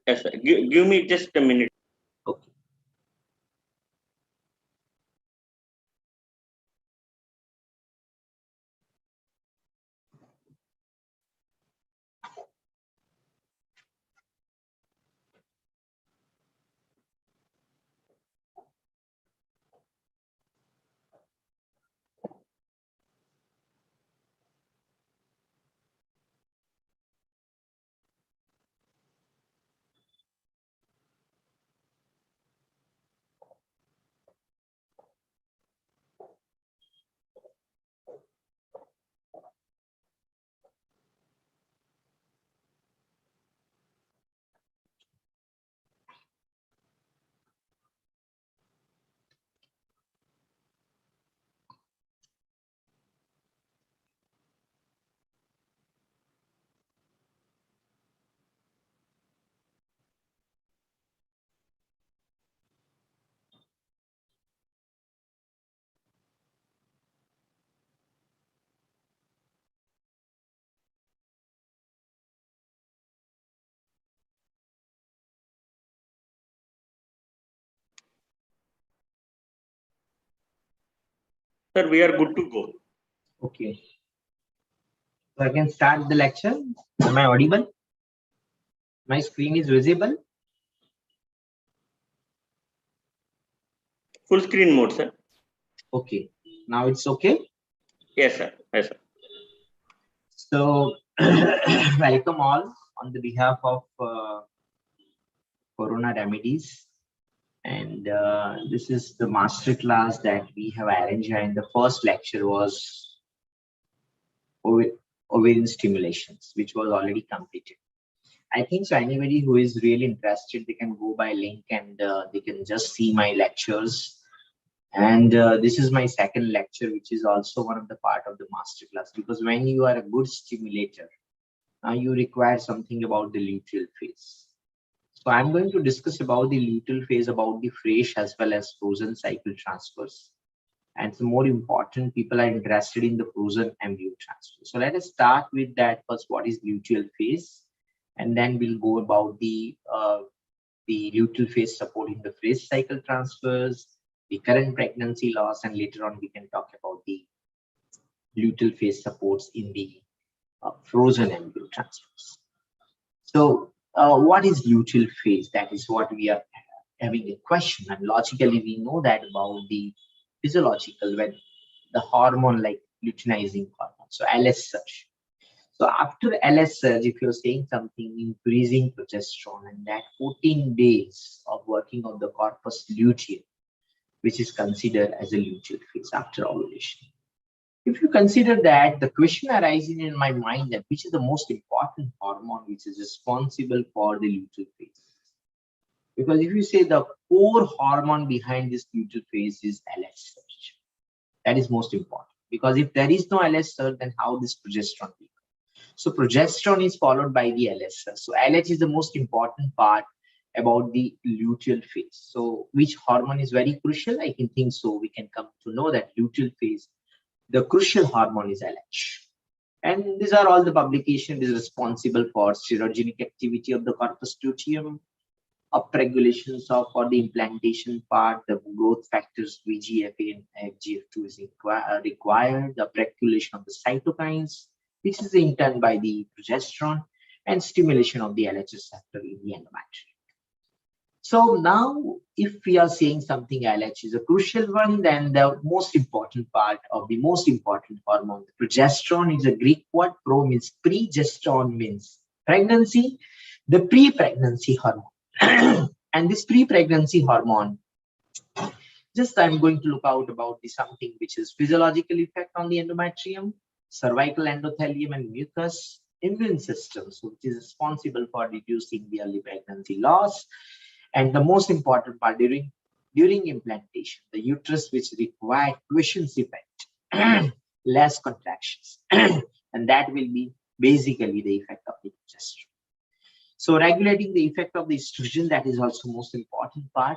Yes, sir. Give me just a minute. Okay. Sir, we are good to go. Okay. So I can start the lecture. Am I audible? My screen is visible. Full screen mode, sir. Okay. Now it's okay. Yes, sir. Yes, sir. So welcome all on the behalf of Corona Remedies. And this is the master class that we have arranged, and the first lecture was ovarian stimulations, which was already completed. I think so anybody who is really interested, they can go by link and they can just see my lectures. And this is my second lecture, which is also one of the part of the master class, because when you are a good stimulator, you require something about the luteal phase. So I'm going to discuss about the luteal phase, about the fresh as well as frozen cycle transfers. And the more important, people are interested in the frozen embryo transfer. So let us start with that first. What is luteal phase? And then we'll go about the luteal phase supporting the fresh cycle transfers, the current pregnancy loss, and later on we can talk about the luteal phase supports in the frozen embryo transfers. So what is luteal phase? That is what we are having a question. And logically, we know that about the physiological, when the hormone like luteinizing hormone, so LS surge. So after LS surge, if you're saying something increasing progesterone, and that 14 days of working on the corpus luteum, which is considered as a luteal phase after ovulation. If you consider that, the question arising in my mind that which is the most important hormone which is responsible for the luteal phase. Because if you say the core hormone behind this luteal phase is LH surge, that is most important. Because if there is no LH surge, then how this progesterone will come? So progesterone is followed by the LH surge. So LH is the most important part about the luteal phase. So which hormone is very crucial? I can think so. We can come to know that luteal phase, the crucial hormone is LH. And these are all the publication is responsible for steroidogenic activity of the corpus luteum, upregulations of for the implantation part, the growth factors VGF-A and FGF2 is required, the upregulation of the cytokines, which is in turn by the progesterone, and stimulation of the LH receptor in the endometrium. So now, if we are saying something LH is a crucial one, then the most important part of the most important hormone, the progesterone, is a Greek word. Pro means pre-gesterone, means pregnancy, the pre-pregnancy hormone. And this pre-pregnancy hormone, just I'm going to look out about the something which is physiological effect on the endometrium, cervical endothelium and mucus, immune system, so which is responsible for reducing the early pregnancy loss. And the most important part during implantation, the uterus, which require quiescence effect, less contractions, and that will be basically the effect of the progesterone. So regulating the effect of the estrogen, that is also most important part.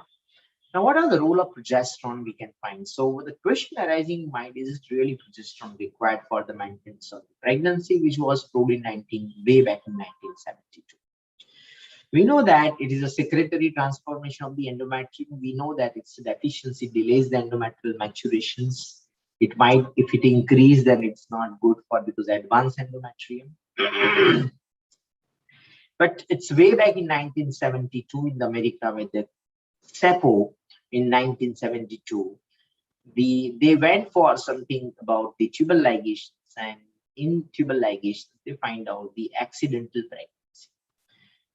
Now, what are the role of progesterone we can find? So the question arising in mind is really progesterone required for the maintenance of the pregnancy, which was proved in way back in 1972. We know that it is a secretory transformation of the endometrium. We know that its deficiency delays the endometrial maturations. It might, if it increase, then it's not good for because advanced endometrium. But it's way back in 1972 in America with the SEPO in 1972. They went for something about the tubal ligations, and in tubal ligations, they find out the accidental pregnancy.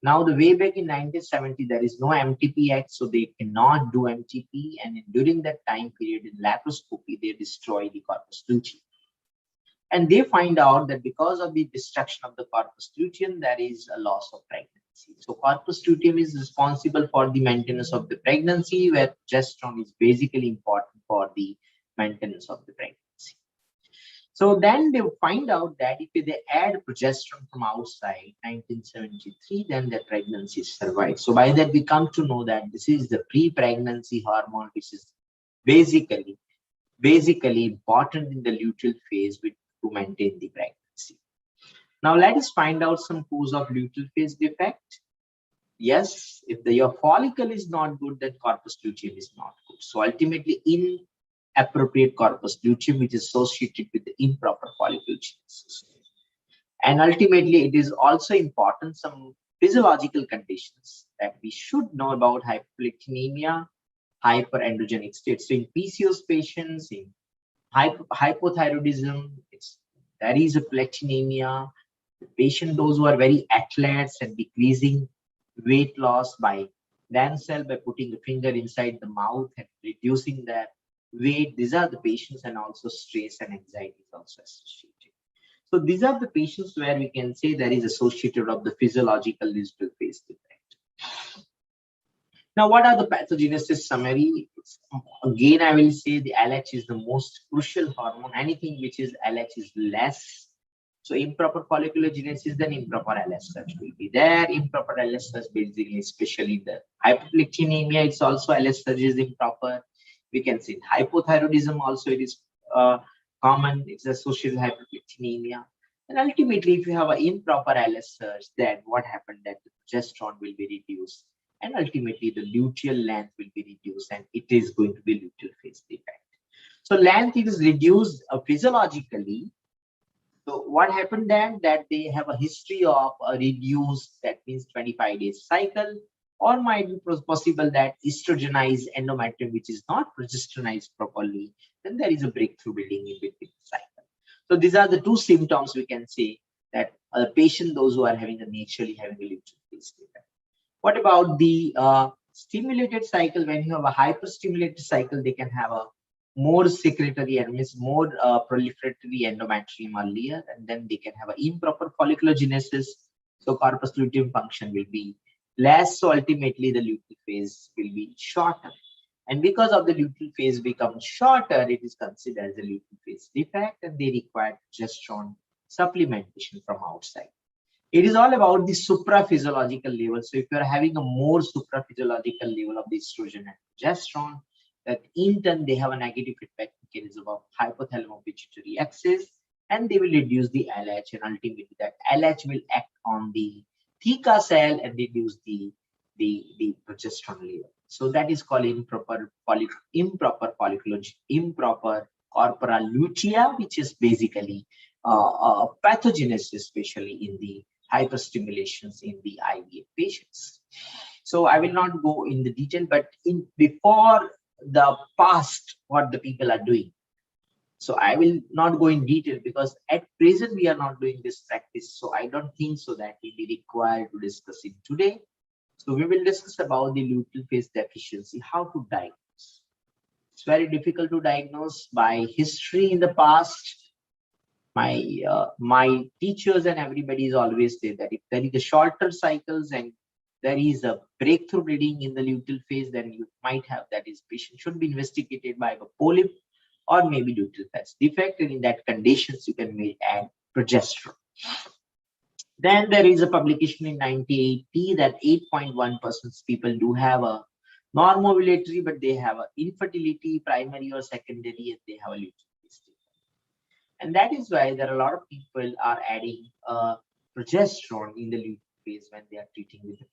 Now, the way back in 1970, there is no MTP Act, so they cannot do MTP. And during that time period in laparoscopy, they destroy the corpus luteum. And they find out that because of the destruction of the corpus luteum, there is a loss of pregnancy. So corpus luteum is responsible for the maintenance of the pregnancy, where progesterone is basically important for the maintenance of the pregnancy. So then they find out that if they add progesterone from outside, 1973, then the pregnancy survives. So by that we come to know that this is the pre-pregnancy hormone, which is basically important in the luteal phase to maintain the pregnancy. Now let us find out some cause of luteal phase defect. Yes, if your follicle is not good, then corpus luteum is not good. So ultimately, inappropriate corpus luteum, which is associated with the improper folliculogenesis. And ultimately, it is also important some physiological conditions that we should know about: hyperprolactinemia, hyperandrogenic states. So in PCOS patients, in hypothyroidism, there is a prolactinemia. The patient, those who are very athletes and decreasing weight loss by themselves by putting a finger inside the mouth and reducing their weight, these are the patients, and also stress and anxiety is also associated. So these are the patients where we can say there is associated of the physiological luteal phase defect. Now, what are the pathogenesis summary? Again, I will say the LH is the most crucial hormone. Anything which is LH is less. So improper folliculogenesis, then improper LH surge will be there. Improper LH surge basically, especially the hyperprolactinemia, it's also LH surge is improper. We can see hypothyroidism also, it is common, it's associated with hyperprolactinemia. And ultimately, if you have an improper LH surge, then what happened that the progesterone will be reduced, and ultimately the luteal length will be reduced, and it is going to be luteal phase defect. So length is reduced physiologically. So what happened then that they have a history of a reduced, that means 25 days cycle, or might be possible that estrogenized endometrium, which is not progesteronized properly, then there is a breakthrough building in between the cycle. So these are the two symptoms we can say that the patient, those who are having a naturally having a luteal phase defect. What about the stimulated cycle? When you have a hyperstimulated cycle, they can have a more secretory and means more proliferatory endometrium earlier, and then they can have an improper folliculogenesis. So corpus luteum function will be less. So ultimately, the luteal phase will be shorter. And because of the luteal phase becomes shorter, it is considered as a luteal phase defect, and they require progesterone supplementation from outside. It is all about the supraphysiological level. So if you are having a more supraphysiological level of the estrogen and progesterone, that in turn they have a negative feedback mechanism of hypothalamo-pituitary axis, and they will reduce the LH, and ultimately that LH will act on the theca cell and reduce the progesterone level. So that is called improper corpora lutea, which is basically pathogenesis, especially in the hyperstimulations in the IVF patients. So I will not go in the detail, but before the past, what the people are doing. So I will not go in detail because at present we are not doing this practice. So I don't think so that will be required to discuss it today. So we will discuss about the luteal phase deficiency, how to diagnose. It's very difficult to diagnose by history in the past. My teachers and everybody is always say that if there is a shorter cycles and there is a breakthrough bleeding in the luteal phase, then you might have that is patient should be investigated by a polyp or maybe luteal phase defect, and in that conditions you can add progesterone. Then there is a publication in 1980 that 8.1% people do have a non-ovulatory, but they have an infertility, primary or secondary, and they have a luteal phase defect. And that is why there are a lot of people are adding progesterone in the luteal phase when they are treating with the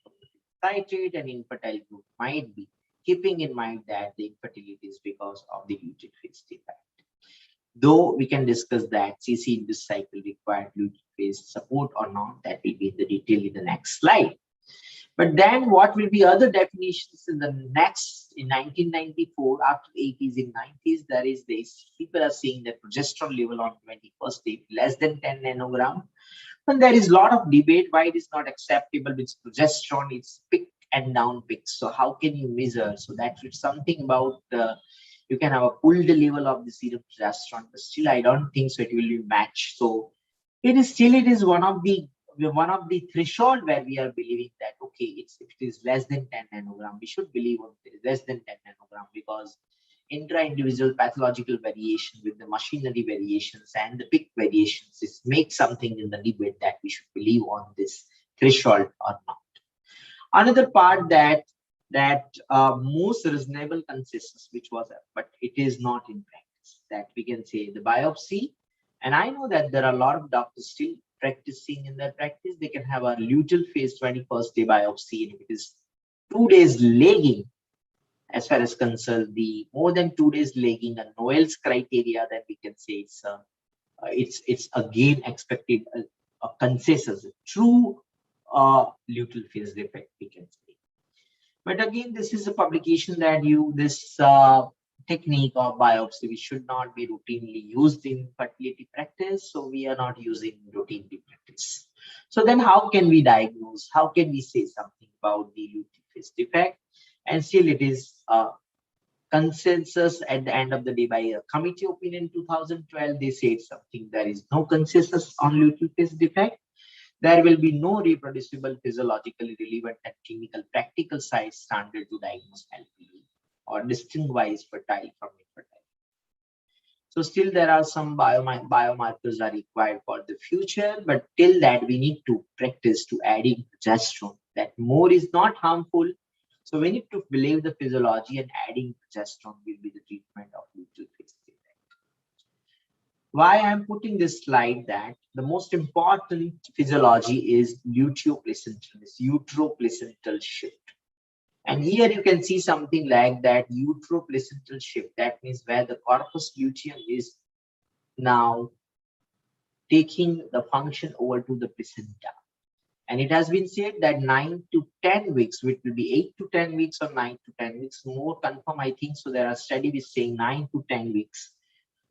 citrate and infertile group might be, keeping in mind that the infertility is because of the luteal phase defect. Though we can discuss that CC in this cycle required luteal phase support or not, that will be in the detail in the next slide. But then what will be other definitions in the next, in 1994, after 80s, in 90s, there is this, people are saying that progesterone level on 21st day less than 10 nanogram. And there is a lot of debate why it is not acceptable with progesterone. It's peak and down peaks. So how can you measure? So that's something about, you can have a pulled level of the serum progesterone, but still I don't think so it will be matched. So it is one of the threshold where we are believing that, okay, if it is less than 10 nanogram, we should believe it is less than 10 nanogram, because intra-individual pathological variation with the machinery variations and the peak variations is make something in the debate that we should believe on this threshold or not. Another part that most reasonable consensus, which was, but it is not in practice, that we can say the biopsy. And I know that there are a lot of doctors still practicing in their practice. They can have a luteal phase 21st day biopsy, and if it is 2 days lagging, as far as concerned, the more than 2 days lagging a Noel's criteria, that we can say it's again expected a consensus, a true luteal phase defect, we can say. But again, this is a publication that this technique of biopsy, which should not be routinely used in fertility practice, so we are not using routinely practice. So then how can we diagnose? How can we say something about the luteal phase defect? And still it is consensus at the end of the day by a committee opinion 2012. They said something, there is no consensus on luteal phase defect. There will be no reproducible, physiologically relevant and clinical practical size standard to diagnose LPD or distinguish fertile from infertile. So still there are some biomarkers are required for the future, but till that we need to practice to adding progesterone. That more is not harmful. So we need to believe the physiology, and adding progesterone will be the treatment of luteal phase defect. Why I'm putting this slide, that the most important physiology is luteoplacental, this uteroplacental shift. And here you can see something like that uteroplacental shift. That means where the corpus luteum is now taking the function over to the placenta. And it has been said that 9 to 10 weeks, which will be 8 to 10 weeks or 9 to 10 weeks, more confirm, I think. So there are studies saying 9 to 10 weeks.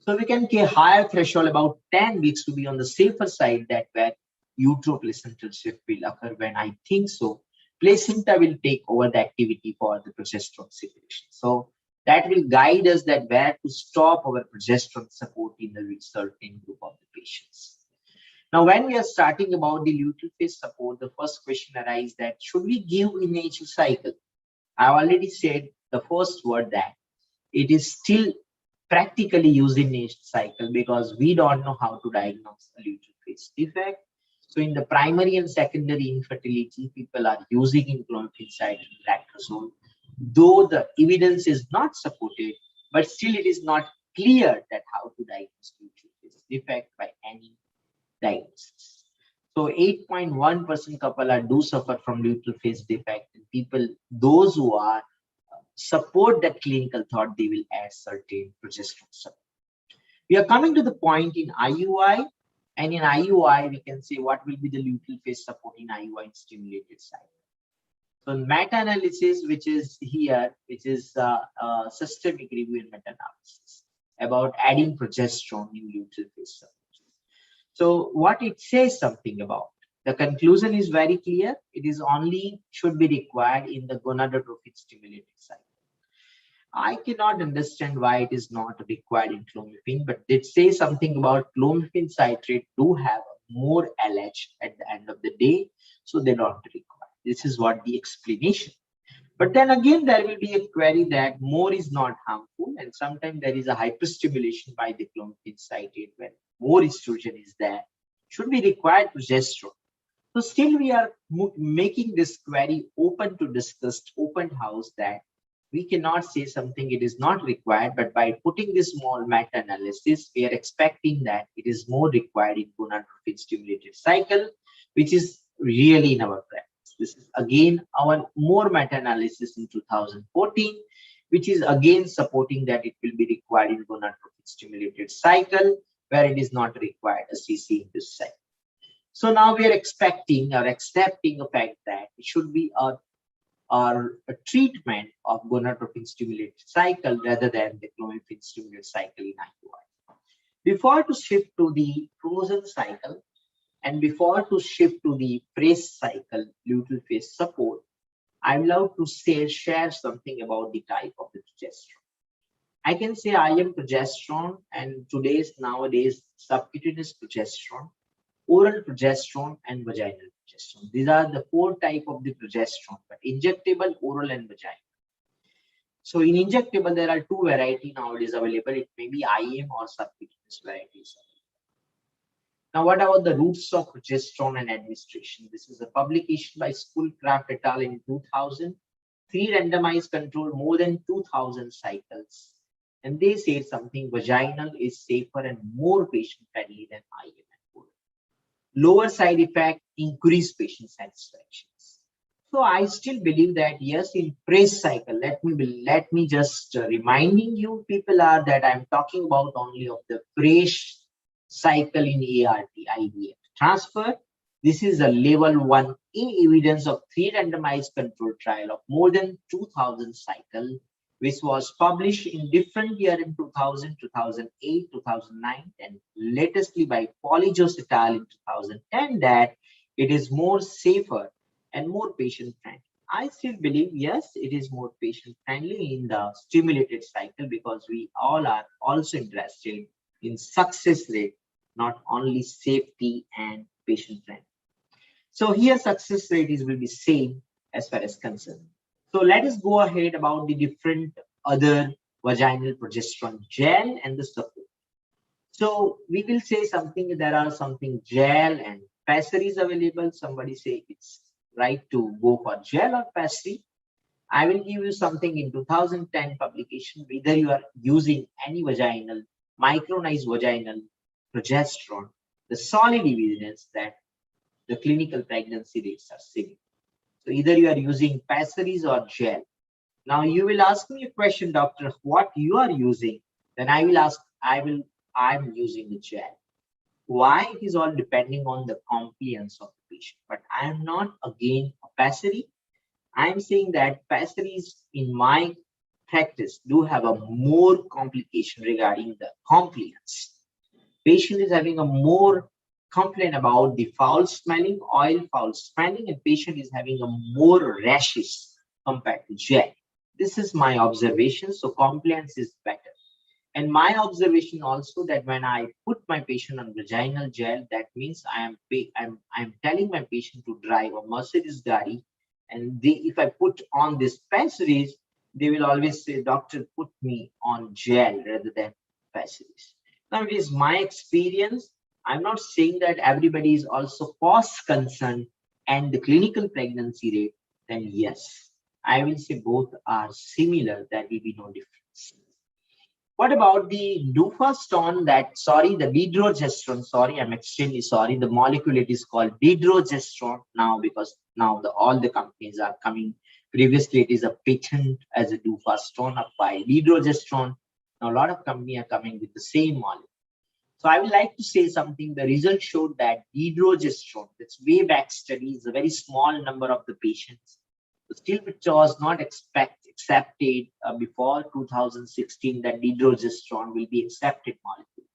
So we can get higher threshold about 10 weeks to be on the safer side, that where uteroplacental shift will occur, when I think so placenta will take over the activity for the progesterone secretion. So that will guide us that where to stop our progesterone support in the certain group of the patients. Now, when we are starting about the luteal phase support, the first question arises that should we give in natural cycle? I already said the first word that it is still practically used in natural cycle, because we don't know how to diagnose a luteal phase defect. So in the primary and secondary infertility, people are using clomiphene and lactazole, though the evidence is not supported, but still it is not clear that how to diagnose luteal phase defect by any diagnosis. So 8.1% couple do suffer from luteal phase defect, and people, those who are support that clinical thought, they will add certain progesterone support. We are coming to the point in IUI, and in IUI we can say what will be the luteal phase support in IUI in stimulated cycle. So meta-analysis, which is here, which is systemic review and meta-analysis about adding progesterone in luteal phase support. So what it says something about, the conclusion is very clear. It is only should be required in the gonadotrophic stimulated cycle. I cannot understand why it is not required in clomiphene, but it says something about clomiphene citrate do have more LH at the end of the day, so they don't require. This is what the explanation. But then again, there will be a query that more is not harmful, and sometimes there is a hyperstimulation by the clomiphene citrate when more estrogen is there. Should be required progesterone. So still we are making this query open to discuss, open house, that we cannot say something it is not required, but by putting this small meta-analysis, we are expecting that it is more required in gonadotrophic stimulated cycle, which is really in our practice. This is again our more meta-analysis in 2014, which is again supporting that it will be required in gonadotropin stimulated cycle, where it is not required a CC induced cycle. So now we are expecting or accepting the fact that it should be a treatment of gonadotropin stimulated cycle rather than the clomiphene stimulated cycle in IUI. Before to shift to the frozen cycle and before to shift to the fresh cycle luteal phase support, I would love to share something about the type of the progesterone. I can say IM progesterone and nowadays subcutaneous progesterone, oral progesterone, and vaginal progesterone. These are the 4 types of the progesterone, but injectable, oral, and vaginal. So in injectable, there are 2 varieties nowadays available. It may be IM or subcutaneous varieties. Now, what about the routes of progesterone and administration? This is a publication by Schoolcraft et al. In 2000. 3 randomized control, more than 2000 cycles. And they say something vaginal is safer and more patient friendly than IM and oral. Lower side effect, increased patient satisfaction. So I still believe that yes, in fresh cycle, let me just reminding you people are that I'm talking about only of the fresh cycle in ART IVF transfer. This is a level 1A evidence of 3 randomized control trial of more than 2000 cycle, which was published in different year in 2000, 2008, 2009, and latestly by Polyjos et al. In 2010 that it is more safer and more patient friendly. I still believe, yes, it is more patient friendly in the stimulated cycle because we all are also interested in success rate, not only safety and patient friendly. So here success rate will be same as far as concerned. So let us go ahead about the different other vaginal progesterone gel and the support. So we will say something, there are something gel and pessaries available. Somebody say it's right to go for gel or pessary. I will give you something in 2010 publication, whether you are using any vaginal, micronized vaginal progesterone, the solid evidence that the clinical pregnancy rates are similar. So either you are using pessaries or gel. Now you will ask me a question, doctor, what you are using? Then I will ask, I'm using the gel. Why? It is all depending on the compliance of the patient. But I am not again a pessary. I am saying that pessaries in my practice do have a more complication regarding the compliance. Patient is having a more complaint about the foul smelling, oil foul smelling, and patient is having a more rashes compared to gel. This is my observation. So compliance is better. And my observation also that when I put my patient on vaginal gel, that means I'm telling my patient to drive a Mercedes Gari, and if I put on this pessaries, they will always say, doctor, put me on gel rather than pessaries. Now it is my experience. I'm not saying that everybody is also cost concerned and the clinical pregnancy rate, then yes, I will say both are similar. There will be no difference. What about the dufaston the dydrogesterone? Sorry, I'm extremely sorry. The molecule it is called dydrogesterone now because now all the companies are coming. Previously, it is a patent as a dufaston by dydrogesterone. Now a lot of companies are coming with the same molecule. So I would like to say something. The results showed that dydrogesterone, that's way back study, is a very small number of the patients. Still, which was not accepted before 2016 that dydrogesterone will be accepted molecule.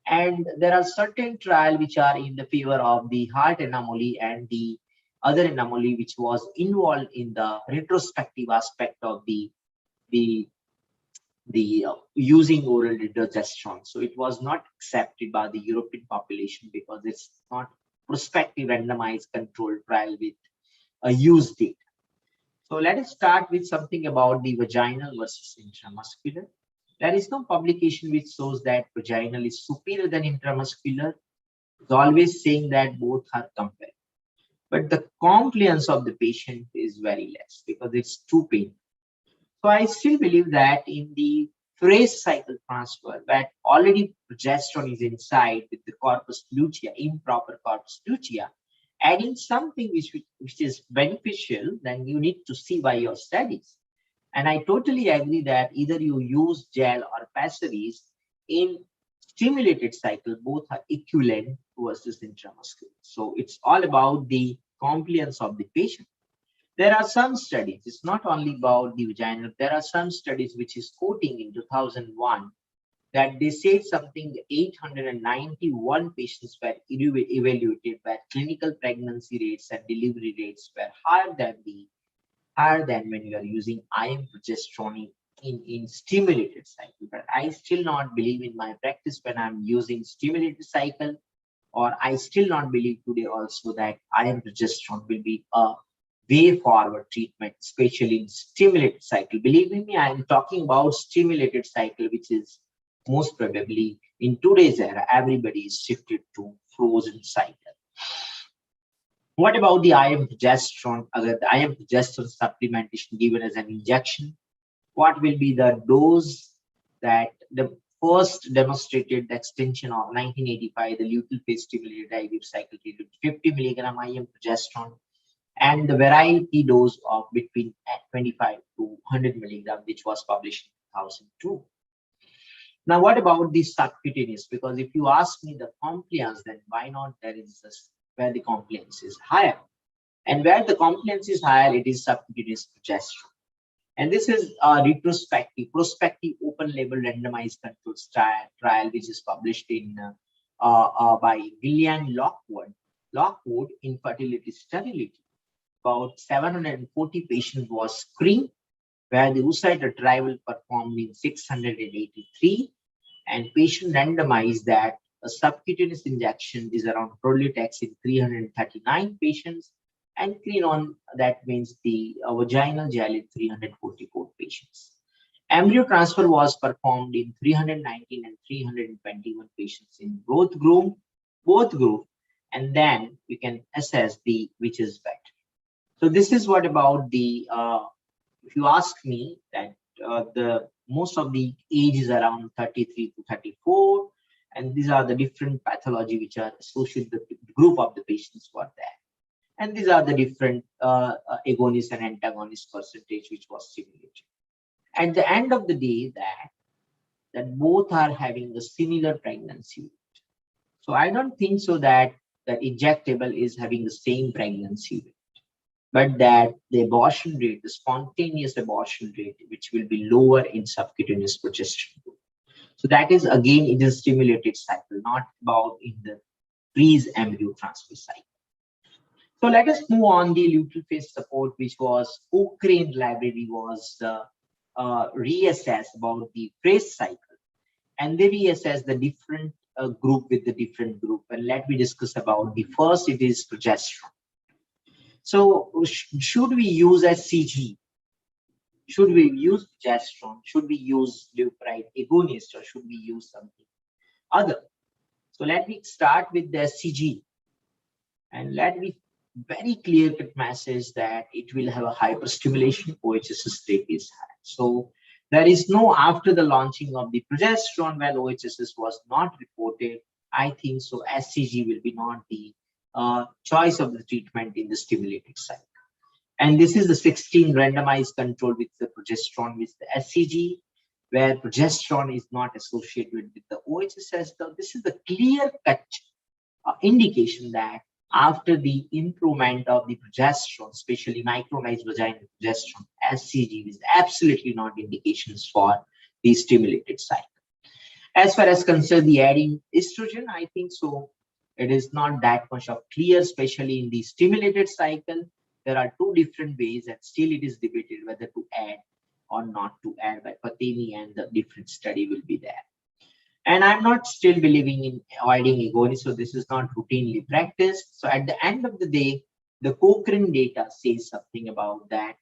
And there are certain trials which are in the favor of the heart anomaly and the other anomaly which was involved in the retrospective aspect of the using oral dydrogesterone. So it was not accepted by the European population because it's not prospective randomized controlled trial with a use data. So let us start with something about the vaginal versus intramuscular. There is no publication which shows that vaginal is superior than intramuscular. It's always saying that both are compared. But the compliance of the patient is very less because it's too painful. So I still believe that in the fresh cycle transfer, that already progesterone is inside with the corpus lutea, improper corpus lutea, adding something which is beneficial, then you need to see by your studies. And I totally agree that either you use gel or pessaries in stimulated cycle, both are equivalent versus intramuscular. So it's all about the compliance of the patient. There are some studies, it's not only about the vaginal, there are some studies which is quoting in 2001 that they said something 891 patients were evaluated where clinical pregnancy rates and delivery rates were higher than when you are using IM progesterone in stimulated cycle. But I still not believe in my practice when I'm using stimulated cycle, or I still not believe today also that IM progesterone will be a way forward treatment, especially in stimulated cycle. Believe me, I'm talking about stimulated cycle, which is most probably in today's era, everybody is shifted to frozen cycle. What about the IM progesterone? The IM progesterone supplementation given as an injection, what will be the dose that the first demonstrated the extension of 1985, the luteal phase stimulated IVF cycle period, 50 milligram IM progesterone, and the variety dose of between 25 to 100 milligram, which was published in 2002. Now, what about the subcutaneous? Because if you ask me the compliance, then why not there is this where the compliance is higher? And where the compliance is higher, it is subcutaneous progesterone. And this is a prospective open label randomized controlled trial, which is published in by Gillian Lockwood in Fertility Sterility. About 740 patients was screened, where the oocyte retrieval performed in 683, and patient randomized that a subcutaneous injection is around Prolitex in 339 patients, and Crinon, that means the vaginal gel in 344 patients. Embryo transfer was performed in 319 and 321 patients in both group, and then we can assess the which is better. So this is what about the if you ask me that the most of the age is around 33 to 34, and these are the different pathology which are associated with the group of the patients who are there. And these are the different agonist and antagonist percentage which was simulated. At the end of the day, that both are having a similar pregnancy rate. So I don't think so that injectable is having the same pregnancy rate, but that the abortion rate, the spontaneous abortion rate, which will be lower in subcutaneous progesterone. So that is again in the stimulated cycle, not about in the freeze embryo transfer cycle. So let us move on the luteal phase support, which was Cochrane library was reassessed about the phase cycle, and they reassess the different group with the different group. And let me discuss about the first. It is progesterone. So should we use SCG? Should we use progesterone? Should we use leupride agonist, or should we use something other? So let me start with the SCG, and let me very clear cut message that it will have a hyperstimulation. OHSS rate is high. So there is no, after the launching of the progesterone, well, OHSS was not reported. I think so SCG will be not the choice of the treatment in the stimulated cycle. And this is the 16 randomized control with the progesterone with the SCG, where progesterone is not associated with the OHSS. So this is the clear cut indication that after the improvement of the progesterone, especially micronized vaginal progesterone, SCG is absolutely not indications for the stimulated cycle. As far as concerned the adding estrogen, I think so it is not that much of clear, especially in the stimulated cycle. There are two different ways, and still it is debated whether to add or not to add by Pateni, and the different study will be there. And I'm not still believing in avoiding agonist, so this is not routinely practiced. So at the end of the day, the Cochrane data says something about that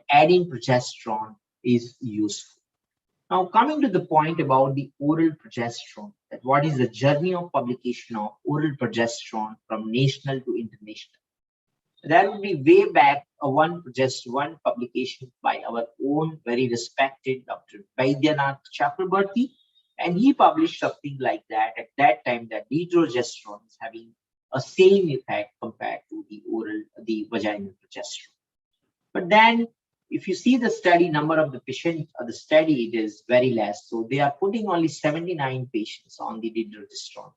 adding progesterone is useful. Now, coming to the point about the oral progesterone, that what is the journey of publication of oral progesterone from national to international. There will be way back one publication by our own very respected Dr. Vaidyanath Chakrabarti, and he published something like that at that time, that detrogesterone is having a same effect compared to the vaginal progesterone. But then if you see the study number of the patients, the study, it is very less. So they are putting only 79 patients on the dydrogesterone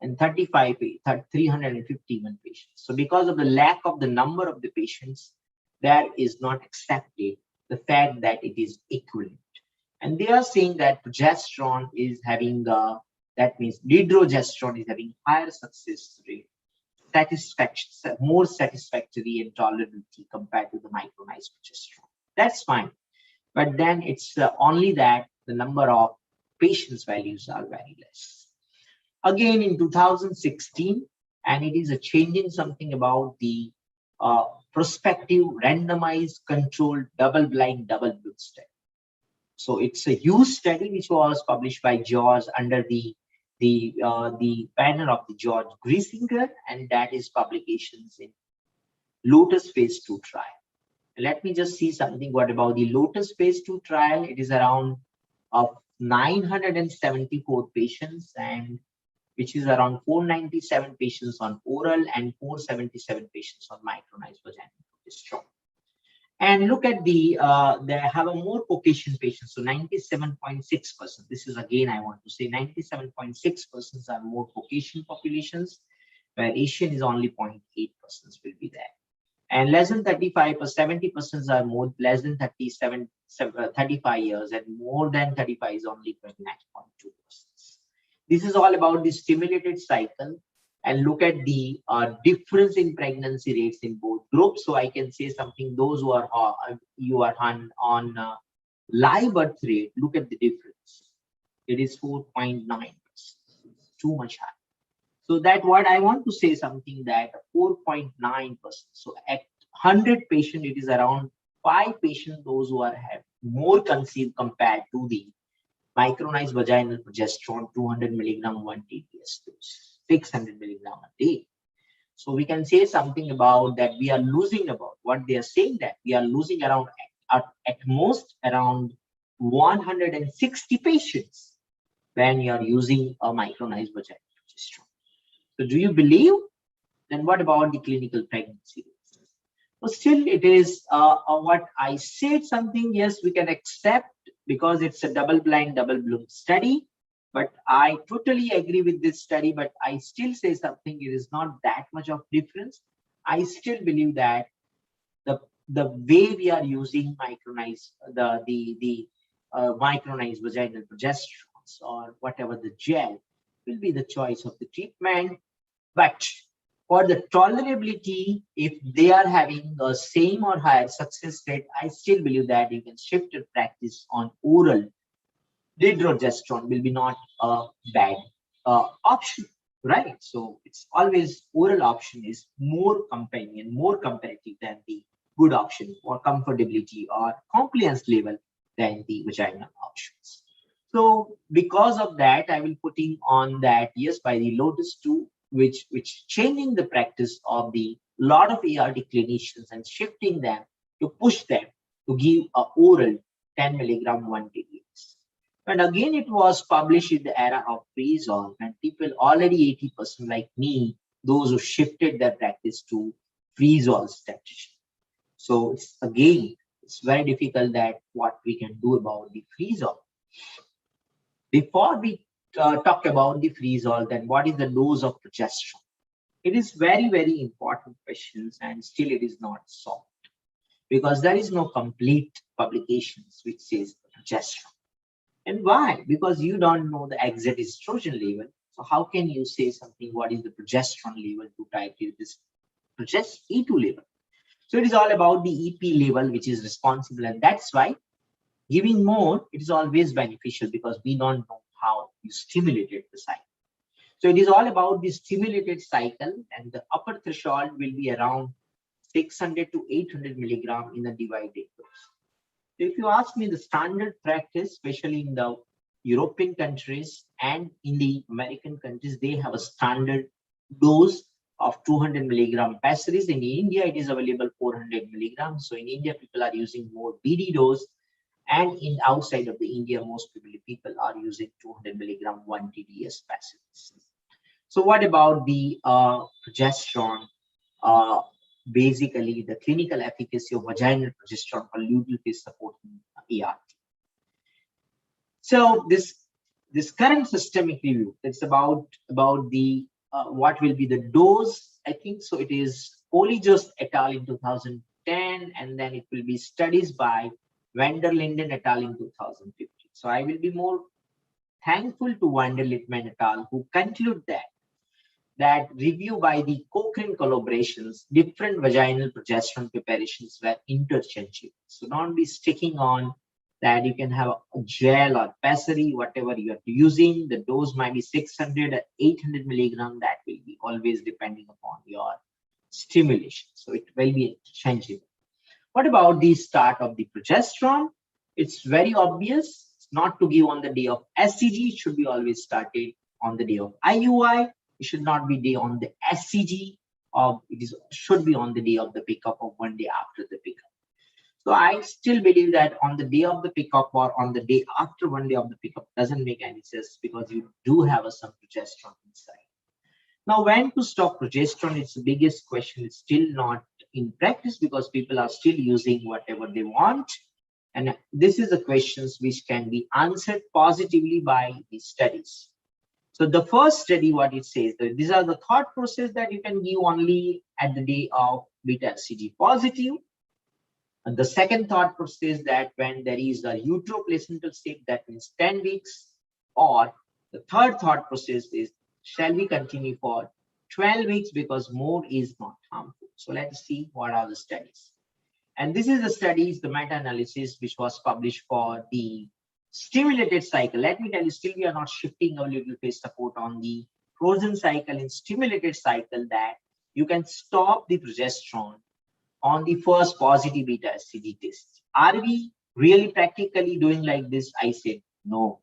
and 351 patients. So because of the lack of the number of the patients, that is not accepted the fact that it is equivalent. And they are saying that progesterone is having that means dydrogesterone is having higher success rate, more satisfactory and tolerability compared to the micronized progesterone. That's fine. But then it's only that the number of patients values are very less. Again in 2016, and it is a changing something about the prospective randomized controlled double-blind double-blue study. So it's a huge study which was published by George under the banner of the George Griesinger, and that is publications in Lotus phase 2 trial. Let me just see something. What about the Lotus phase 2 trial? It is around 974 patients, and which is around 497 patients on oral and 477 patients on micronized vaginal progesterone. And look at they have a more Caucasian patients, so 97.6%. This is again, I want to say 97.6% are more Caucasian populations, where Asian is only 0.8% will be there. And less than 35 or 70% are more less than 35 years, and more than 35 is only 29.2%. This is all about the stimulated cycle. And look at the difference in pregnancy rates in both groups. So I can say something, those who are on live birth rate, look at the difference. It is 4.9%, too much high. So that what I want to say something that 4.9%. So at 100 patients, it is around 5 patients, those who are have more conceived compared to the micronized vaginal progesterone 200 milligram 1 TPS dose. 600 milligram a day. So we can say something about that we are losing about what they are saying, that we are losing around at most around 160 patients when you are using a micronized vaginal progesterone. So do you believe? Then what about the clinical pregnancy? So still it is what I said something, yes, we can accept because it's a double-blind, double-blue study. But I totally agree with this study, but I still say something, it is not that much of difference. I still believe that the way we are using micronized, micronized vaginal progesterones or whatever the gel will be the choice of the treatment. But for the tolerability, if they are having the same or higher success rate, I still believe that you can shift your practice on oral dydrogesterone will be not a bad option, right? So it's always oral option is more companion, more competitive than the good option or comfortability or compliance level than the vaginal options. So because of that, I will putting on that, yes, by the Lotus 2, which changing the practice of the lot of ART clinicians and shifting them to push them to give a oral 10 milligram 1 TPS. And again, it was published in the era of freeze-all, and people already 80% like me, those who shifted their practice to freeze-all strategy. So it's very difficult that what we can do about the freeze-all. Before we talk about the freeze-all, then what is the dose of progesterone? It is very, very important questions, and still it is not solved because there is no complete publications which says progesterone. And why? Because you don't know the exact estrogen level. So how can you say something? What is the progesterone level to titrate this E2 level? So it is all about the EP level, which is responsible, and that's why giving more, it is always beneficial because we don't know how you stimulated the cycle. So it is all about the stimulated cycle, and the upper threshold will be around 600 to 800 milligram in a divided dose. If you ask me the standard practice, especially in the European countries and in the American countries, they have a standard dose of 200 milligram pessaries. In India, it is available 400 milligrams. So in India, people are using more BD dose, and in outside of the India, most people are using 200 milligram 1 TDS pessaries. So what about the progesterone? Basically, the clinical efficacy of vaginal progesterone for luteal phase support in ER. So this current systemic review, it's about the what will be the dose. I think so. It is Polyjos et al. In 2010, and then it will be studies by Vanderlinden et al. In 2015. So I will be more thankful to Vanderlinden et al. Who conclude that review by the Cochrane collaborations, different vaginal progesterone preparations were interchangeable. So don't be sticking on that you can have a gel or pessary, whatever you are using. The dose might be 600 or 800 milligram. That will be always depending upon your stimulation. So it will be interchangeable. What about the start of the progesterone? It's very obvious. It's not to give on the day of SCG. It should be always started on the day of IUI. It should not be day on the SCG, or should be on the day of the pickup or 1 day after the pickup. So I still believe that on the day of the pickup or on the day after 1 day of the pickup doesn't make any sense, because you do have some progesterone inside. Now, when to stop progesterone? It's the biggest question. It's still not in practice because people are still using whatever they want. And this is the questions which can be answered positively by these studies. So the first study, what it says, that these are the thought process that you can give only at the day of beta HCG positive. And the second thought process that when there is a uteroplacental state, that means 10 weeks, or the third thought process is, shall we continue for 12 weeks because more is not harmful? So let's see what are the studies. And this is the studies, the meta-analysis, which was published for the stimulated cycle. Let me tell you, still we are not shifting our luteal phase support on the frozen cycle. In stimulated cycle, that you can stop the progesterone on the first positive beta HCG test. Are we really practically doing like this? I said no.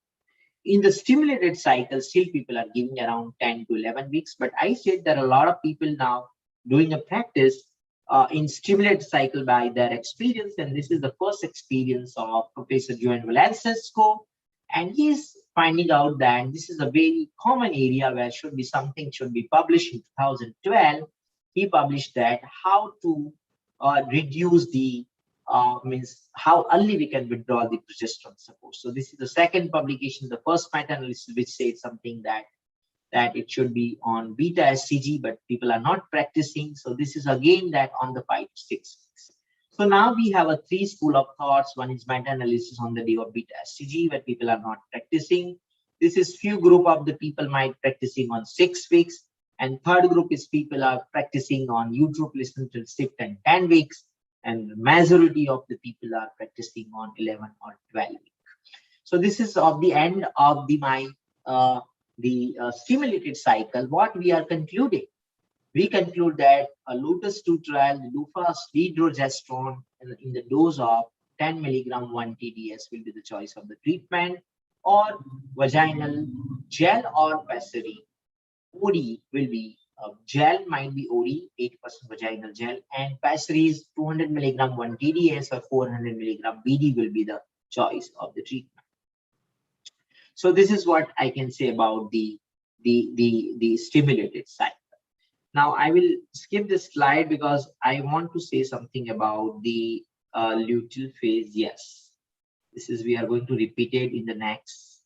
In the stimulated cycle, still people are giving around 10 to 11 weeks. But I said there are a lot of people now doing a practice in stimulated cycle by their experience. And this is the first experience of Professor Joan Valancesco. And he's finding out that this is a very common area where something should be published in 2012. He published that how to reduce the means how early we can withdraw the progesterone support. So this is the second publication, the first meta-analysis, which said something that it should be on beta HCG, but people are not practicing. So this is again that on the 5 to 6 weeks. So now we have a 3 school of thoughts. One is meta-analysis on the day of beta HCG, where people are not practicing. This is few group of the people might practicing on 6 weeks. And third group is people are practicing on uteroplacental shift and 10 weeks. And the majority of the people are practicing on 11 or 12 weeks. So this is of the end of the stimulated cycle. What we are concluding? We conclude that a Lotus 2 trial, the dufasvedrogestrone in the dose of 10 milligram 1 TDS will be the choice of the treatment, or vaginal gel or pessary. OD will be gel, might be OD, 8% vaginal gel, and pessary is 200 milligram 1 TDS or 400 milligram BD will be the choice of the treatment. So this is what I can say about the stimulated cycle. Now I will skip this slide because I want to say something about the luteal phase. Yes, this is, we are going to repeat it in the next.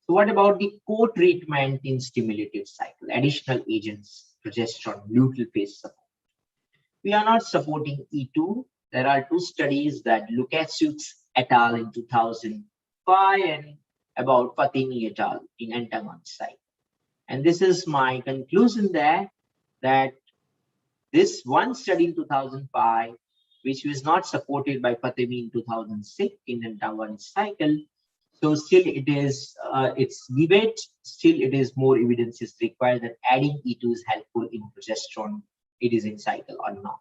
So what about the co-treatment in stimulated cycle? Additional agents, progesterone, luteal phase support. We are not supporting E2. There are 2 studies that Lukasiuk et al. In 2005 and about Fatimi et al. In antagonist cycle. And this is my conclusion there, that this one study in 2005, which was not supported by Fatimi in 2006 in antagonist cycle. So still it is, it's debate, still it is more evidence is required that adding E2 is helpful in progesterone, it is in cycle or not.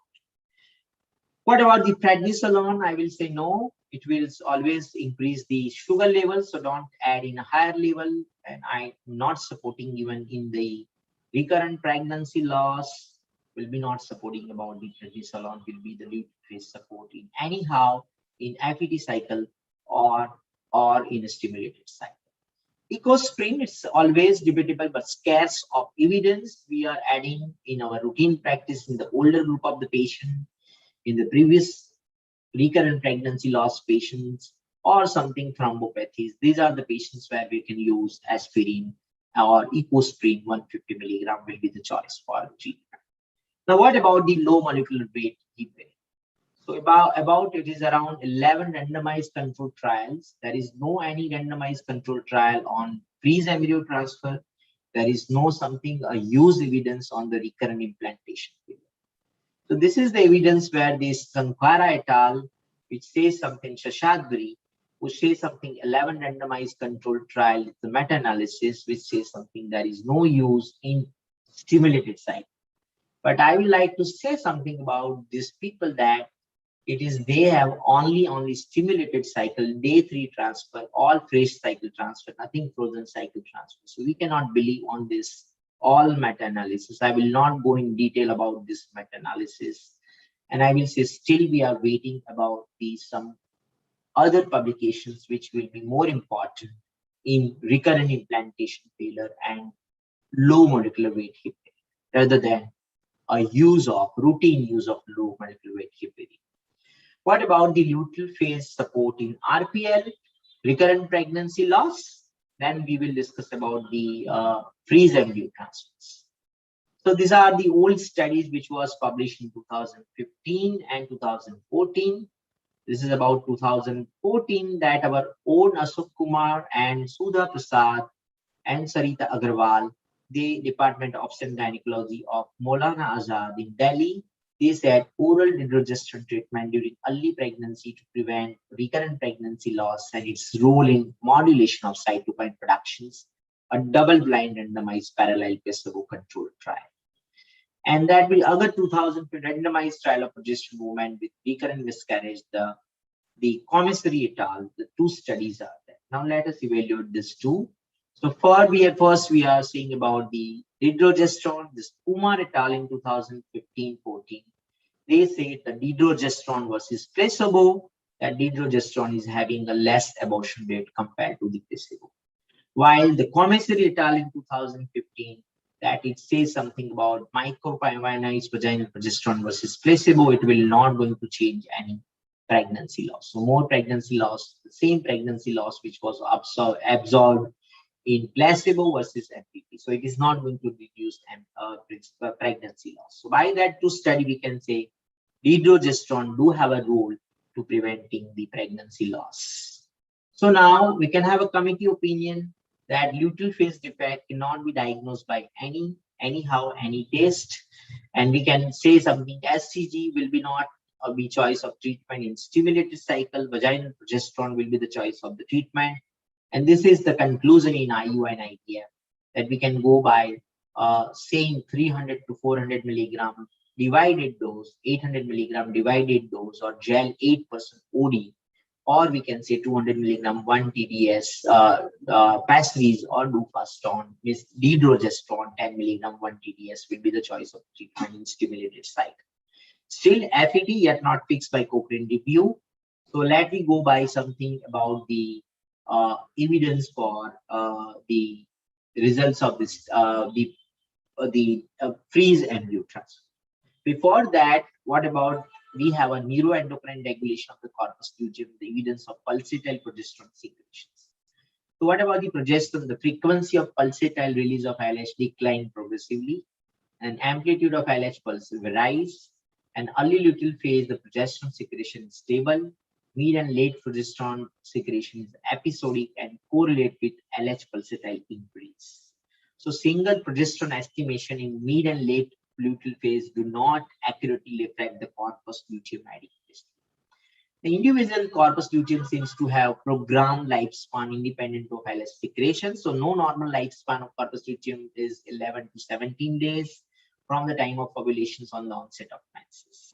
What about the prednisolone? I will say no, it will always increase the sugar level, so don't add in a higher level. And I'm not supporting even in the recurrent pregnancy loss, will be not supporting about the prednisolone, will be the luteal phase support in anyhow in FET cycle or in a stimulated cycle. EcoSpring, it's always debatable but scarce of evidence. We are adding in our routine practice in the older group of the patient, in the previous recurrent pregnancy loss patients, or something thrombopathies. These are the patients where we can use aspirin or EcoSpring 150 milligram will be the choice for treatment. Now, what about the low molecular weight heat variant? So about it is around 11 randomized controlled trials. There is no any randomized controlled trial on freeze embryo transfer. There is no something use evidence on the recurrent implantation failure. So this is the evidence where this Sankara et al., which says something, Shashadri, who says something 11 randomized controlled trial, the meta-analysis, which says something there is no use in stimulated cycle. But I would like to say something about these people that it is they have only stimulated cycle, day 3 transfer, all fresh cycle transfer, nothing frozen cycle transfer. So we cannot believe on this all meta-analysis. I will not go in detail about this meta-analysis, and I will say still we are waiting about some other publications which will be more important in recurrent implantation failure and low molecular weight hip rather than a routine use of low molecular weight hip. What about the luteal phase support in RPL, recurrent pregnancy loss? Then we will discuss about the freeze embryo transfers. So these are the old studies which was published in 2015 and 2014. This is about 2014 that our own Ashok Kumar and Sudha Prasad and Sarita Agarwal, the Department of Obstetrics and Gynecology of Maulana Azad in Delhi, they said oral dydrogesterone treatment during early pregnancy to prevent recurrent pregnancy loss and its role in modulation of cytokine productions, a double-blind randomized parallel placebo-controlled trial. And that will other 2000 randomized trial of progesterone movement with recurrent miscarriage, the commissary et al. The 2 studies are there. Now let us evaluate these 2. So first we are seeing about the dydrogesterone, this Kumar et al. In 2015-14. They say the dydrogesterone versus placebo, that dydrogesterone is having a less abortion rate compared to the placebo. While the commissary et al. In 2015, that it says something about micropionized vaginal progesterone versus placebo, it will not going to change any pregnancy loss. So more pregnancy loss, the same pregnancy loss which was absorbed in placebo versus MPP. So it is not going to reduce pregnancy loss. So by that 2 study, we can say dydrogesterone do have a role to preventing the pregnancy loss. So now we can have a committee opinion that luteal phase defect cannot be diagnosed by any test, and we can say something SCG will be not be choice of treatment in stimulated cycle, vaginal progesterone will be the choice of the treatment. And this is the conclusion in IU and ITF that we can go by saying 300 to 400 milligram divided dose, 800 milligram divided dose, or gel 8% OD, or we can say 200 milligram 1 TDS Pasries or Dupastone, with dydrogesterone 10 milligram 1 TDS will be the choice of treatment in stimulated cycle. Still FET yet not fixed by Cochrane review. So let me go by something about the evidence for the results of this freeze embryo transfer. Before that, what about we have a neuroendocrine regulation of the corpus luteum, the evidence of pulsatile progesterone secretions. So what about the progesterone? The frequency of pulsatile release of LH decline progressively, and amplitude of LH pulse varies. And early luteal phase, the progesterone secretion is stable. Mid and late progesterone secretion is episodic and correlate with LH pulsatile increase. So single progesterone estimation in mid and late luteal phase do not accurately reflect the corpus luteum adequacy. The individual corpus luteum seems to have programmed lifespan independent of LH secretion. So no normal lifespan of corpus luteum is 11 to 17 days from the time of ovulations on the onset of menses.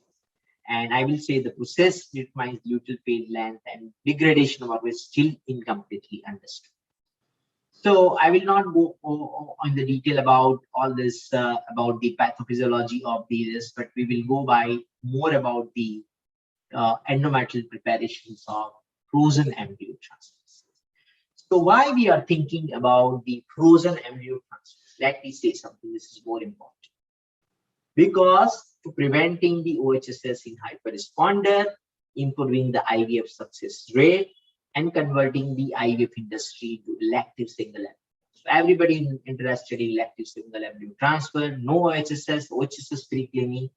And I will say the process determines luteal phase length and degradation of organ is still incompletely understood. So I will not go on the detail about all this, about the pathophysiology of these, but we will go by more about the endometrial preparations of frozen embryo transfers. So why we are thinking about the frozen embryo transfer? Let me say something. This is more important. Because to preventing the OHSS in hyperresponder, improving the IVF success rate, and converting the IVF industry to elective single embryo. So everybody interested in elective single embryo transfer, no OHSS, OHSS free clinic,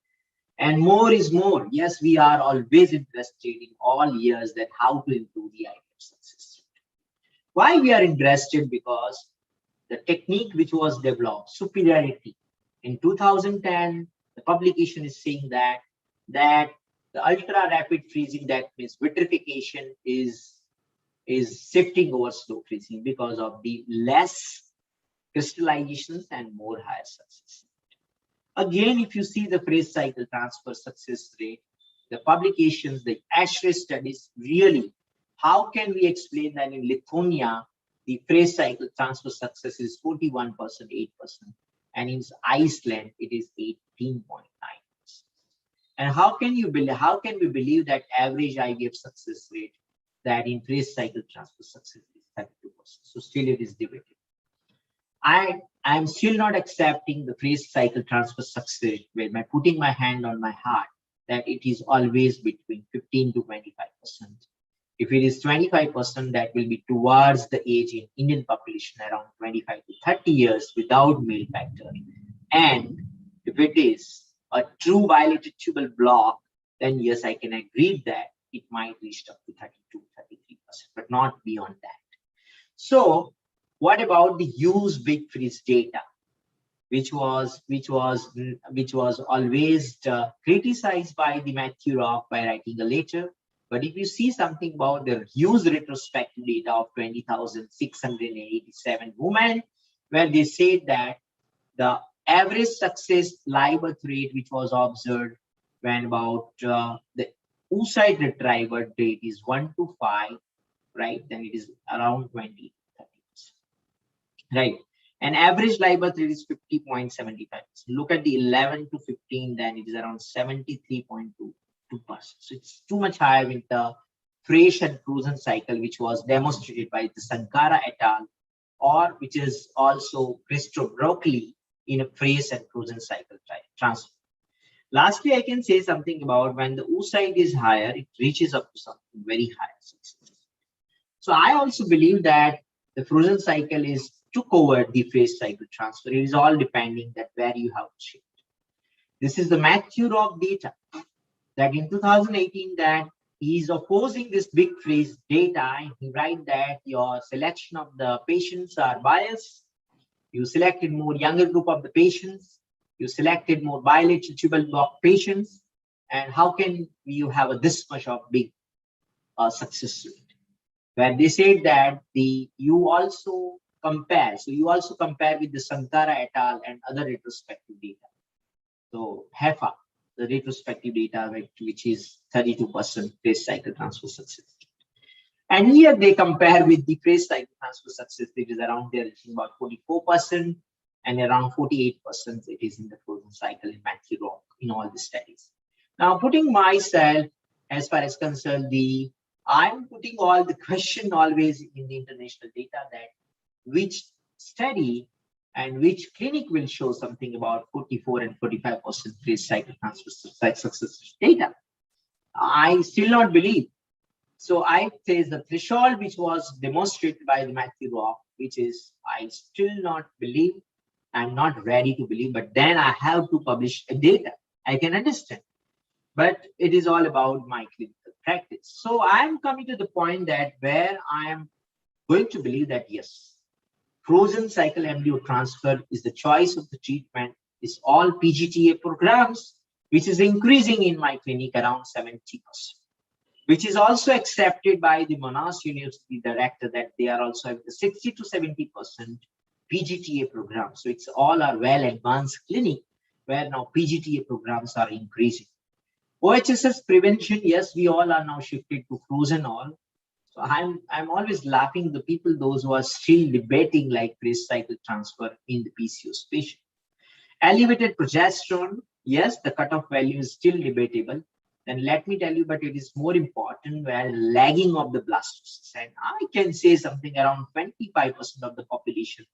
and more is more. Yes, we are always interested in all years that how to improve the IVF success rate. Why we are interested? Because the technique which was developed, superiority, in 2010, the publication is saying that the ultra rapid freezing, that means vitrification, is shifting over slow freezing because of the less crystallizations and more higher success. Again, if you see the phase cycle transfer success rate, the publications, the ASHRAE studies, really, how can we explain that in Lithuania, the phase cycle transfer success is 41%, 8%, and in Iceland, it is 18.9%. And how can we believe that average IVF success rate that in phase cycle transfer success is 32%? So still it is debatable. I am still not accepting the phase cycle transfer success rate by putting my hand on my heart that it is always between 15 to 25%. If it is 25%, that will be towards the age in Indian population around 25 to 30 years without male factor. And if it is a true bilateral tubal block, then yes, I can agree that it might reach up to 32, 33%, but not beyond that. So what about the use big freeze data, which was always criticized by the Matthew Rock by writing a letter? But if you see something about the use retrospective data of 20,687 women, where they said that the average success live birth rate which was observed when about the oocyte retrieval rate is 1 to 5, right? Then it is around 20, 30%, right? And average live birth rate is 50.75%. Look at the 11 to 15, then it is around 73.2%. So it's too much higher with the fresh and frozen cycle, which was demonstrated by the Sankara et al., or which is also Christo Broccoli in a fresh and frozen cycle transfer. Lastly, I can say something about when the oocyte is higher, it reaches up to something very high success. So I also believe that the frozen cycle is took over the phase cycle transfer. It is all depending that where you have to shift. This is the Matthew Rock data that in 2018 that he is opposing this big freeze data, and he write that your selection of the patients are biased. You selected more younger group of the patients. You selected more bilateral tubal block patients. And how can you have this much of big success rate? Where they said that you also compare. So you also compare with the Sankara et al. And other retrospective data. So HEFA, the retrospective data, which is 32% phase cycle transfer success. And here they compare with the phase cycle transfer success, it is around there, it's about 44%, and around 48% it is in the frozen cycle in Matthew Rock in all the studies. Now, putting myself as far as concerned, I'm putting all the question always in the international data that which study and which clinic will show something about 44 and 45% phase cycle transfer success data. I still not believe. So I say the threshold which was demonstrated by the Matthew Rock, which is I still not believe, I'm not ready to believe, but then I have to publish a data. I can understand, but it is all about my clinical practice. So I'm coming to the point that where I am going to believe that yes, frozen cycle embryo transfer is the choice of the treatment, is all PGTA programs, which is increasing in my clinic around 70%, which is also accepted by the Monash University director that they are also having the 60 to 70% PGTA programs. So it's all our well advanced clinic where now PGTA programs are increasing. OHSS prevention, yes, we all are now shifted to frozen all. So I'm always laughing the people, those who are still debating like phase cycle transfer in the PCOS patient. Elevated progesterone, yes, the cutoff value is still debatable. then let me tell you, but it is more important where lagging of the blastocysts. And I can say something around 25% of the population,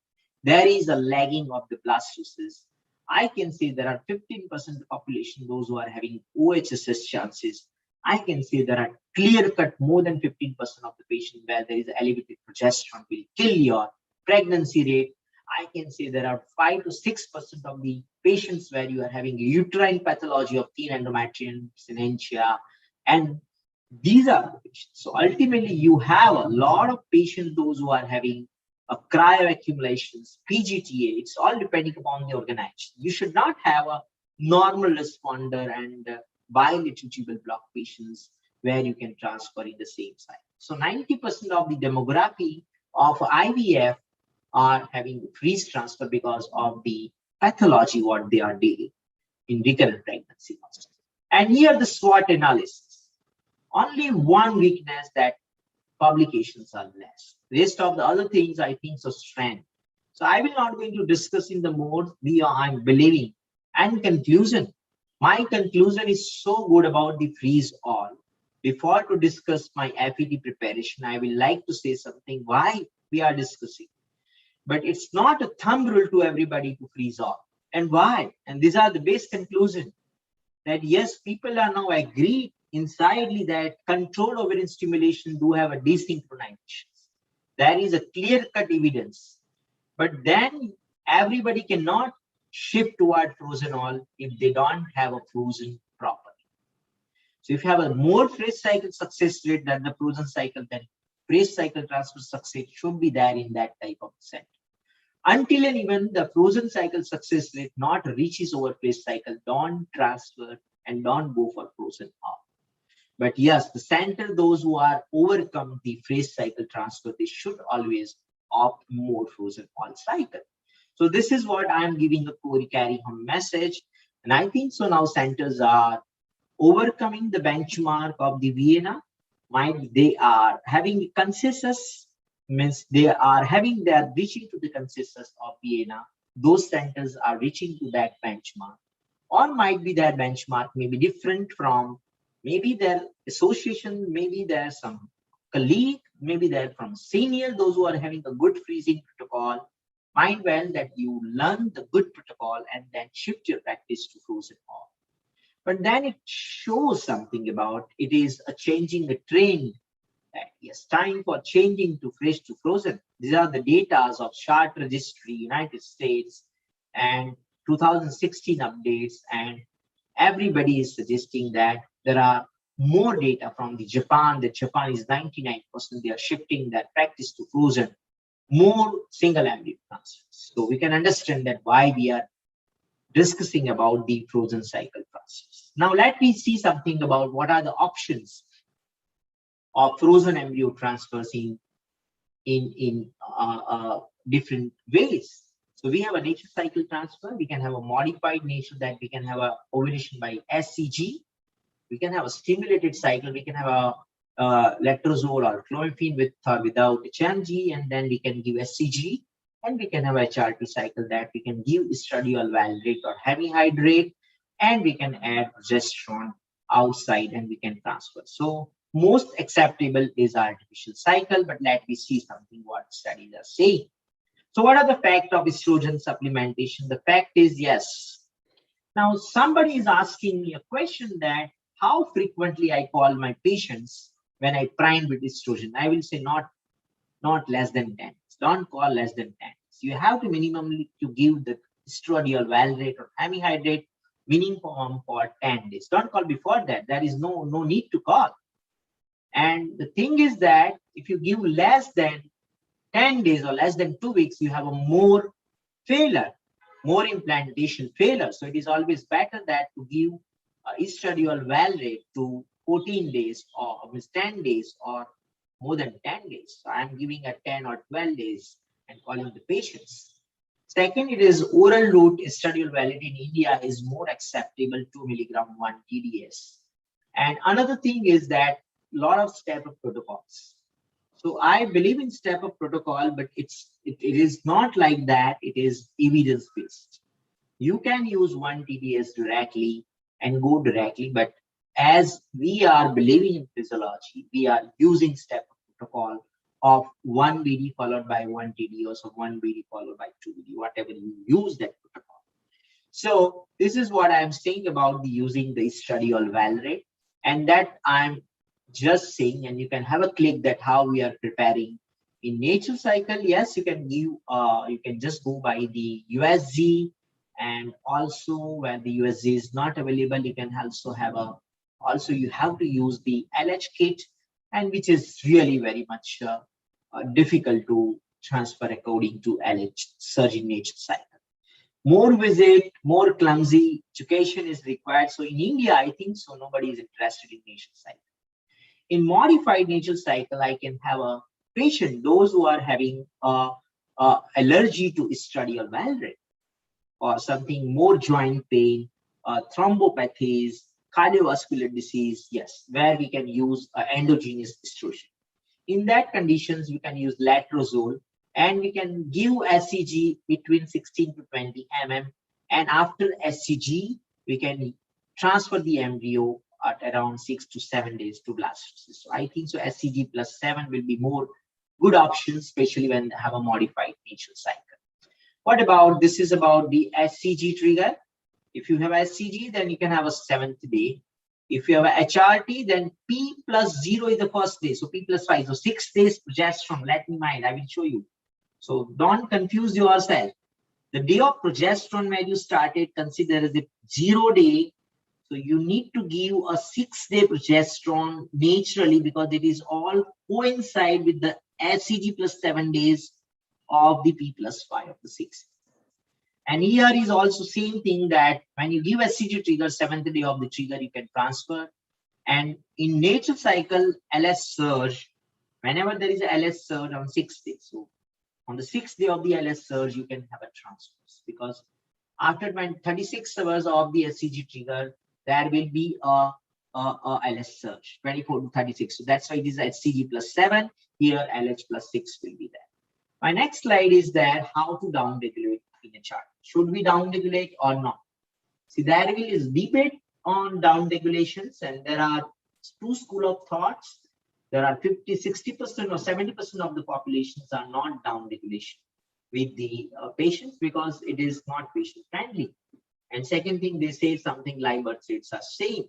there is a lagging of the blastocysts. I can say there are 15% of the population, those who are having OHSS chances. I can say there are clear-cut more than 15% of the patient where there is elevated progesterone will kill your pregnancy rate. I can say there are 5 to 6% of the patients where you are having a uterine pathology of thin endometrium, synentia, and these are the patients. So ultimately, you have a lot of patients, those who are having a cryoaccumulations, PGTA, it's all depending upon the organization. You should not have a normal responder and biliturgical block patients where you can transfer in the same site. So 90% of the demography of IVF are having freeze transfer because of the pathology what they are dealing in recurrent pregnancy. And here the SWOT analysis. Only one weakness that publications are less. Rest of the other things I think so strength. So I will not going to discuss in the more I'm believing. And conclusion. My conclusion is so good about the freeze all. Before to discuss my FET preparation, I will like to say something why we are discussing. But it's not a thumb rule to everybody to freeze all. And why? And these are the base conclusion that yes, people are now agreed insidely that controlled ovarian stimulation do have a desynchronization. There is a clear-cut evidence. But then everybody cannot shift toward frozen all if they don't have a frozen properly. So if you have a more fresh cycle success rate than the frozen cycle, then fresh cycle transfer success should be there in that type of center. Until and even the frozen cycle success rate not reaches over fresh cycle, don't transfer and don't go for frozen all. But yes, the center, those who are overcome the fresh cycle transfer, they should always opt more frozen all cycle. So this is what I am giving the carry home message. And I think so now centers are overcoming the benchmark of the Vienna. They are having consensus, means they are reaching to the consensus of Vienna. Those centers are reaching to that benchmark. Or might be their benchmark may be different from maybe their association, maybe there's some colleague, maybe they're from senior, those who are having a good freezing protocol. Mind well that you learn the good protocol and then shift your practice to frozen all. But then it shows something about it is a changing the trend. That yes, time for changing to fresh to frozen. These are the data of chart registry, United States, and 2016 updates, and everybody is suggesting that there are more data from the Japan. That Japan is 99%. They are shifting their practice to frozen, more single embryo transfers. So we can understand that why we are discussing about the frozen cycle process. Now let me see something about what are the options of frozen embryo transfers in different ways. So we have a nature cycle transfer. We can have a modified nature that we can have a ovulation by SCG. We can have a stimulated cycle. We can have a letrozole or clomiphene with or without HMG, and then we can give SCG. And we can have a HRT cycle that we can give estradiol valrate or hemihydrate, and we can add progesterone outside and we can transfer. So most acceptable is artificial cycle, but let me see something what studies are saying. So what are the fact of estrogen supplementation? The fact is yes. Now somebody is asking me a question that how frequently I call my patients when I prime with estrogen. I will say not less than 10. Don't call less than 10. So you have to minimally to give the estradiol valrate or hemihydrate minimum for 10 days. Don't call before that. There is no need to call. And the thing is that if you give less than 10 days or less than 2 weeks, you have a more failure, more implantation failure. So it is always better that to give estradiol valrate to 14 days or 10 days or more than 10 days. So I'm giving a 10 or 12 days and calling the patients. Second, it is oral route estradiol valrate in India is more acceptable 2 milligram 1 TDS. And another thing is that a lot of step-up protocols. So I believe in step-up protocol, but it is not like that. It is evidence-based. You can use 1 TDS directly and go directly, but as we are believing in physiology, we are using step protocol of 1 BD followed by 1 TD, or so 1 BD followed by 2 BD, whatever you use that protocol. So this is what I'm saying about the using the study or validate, and that I'm just saying, and you can have a click that how we are preparing in nature cycle. Yes, you can give you can just go by the USG, and also where the USG is not available, you can also have a you have to use the LH kit, and which is really very much difficult to transfer according to LH surge in nature cycle. More visit, more clumsy education is required. So in India, I think so nobody is interested in nature cycle. In modified nature cycle, I can have a patient, those who are having allergy to estradiol valeric, or something more joint pain, thrombopathies, cardiovascular disease, yes, where we can use endogenous estrogen. In that conditions, we can use letrozole, and we can give SCG between 16 to 20 mm, and after SCG, we can transfer the embryo at around 6 to 7 days to blastocyst. So I think so SCG plus 7 will be more good option, especially when they have a modified nature cycle. What about, this is about the SCG trigger. If you have SCG, then you can have a 7th day. If you have a HRT, then P plus 0 is the first day. So P plus 5. So 6 days progesterone. Let me mind. I will show you. So don't confuse yourself. The day of progesterone when you started, consider as a 0 day. So you need to give a 6-day progesterone naturally, because it is all coincide with the SCG plus 7 days of the P plus 5 of the 6. And here is also same thing, that when you give SCG trigger, 7th day of the trigger, you can transfer. And in nature cycle, LS surge, whenever there is a LS surge on 6th day. So on the 6th day of the LS surge, you can have a transfer, because after 36 hours of the SCG trigger, there will be a LS surge, 24 to 36. So that's why it is SCG plus 7. Here, LH plus 6 will be there. My next slide is there, how to downregulate in a chart. Should we downregulate or not? See, there is debate on downregulations, and there are two schools of thoughts. There are 50, 60% or 70% of the populations are not downregulation with the patients, because it is not patient friendly. And second thing, they say something like birth rates are same.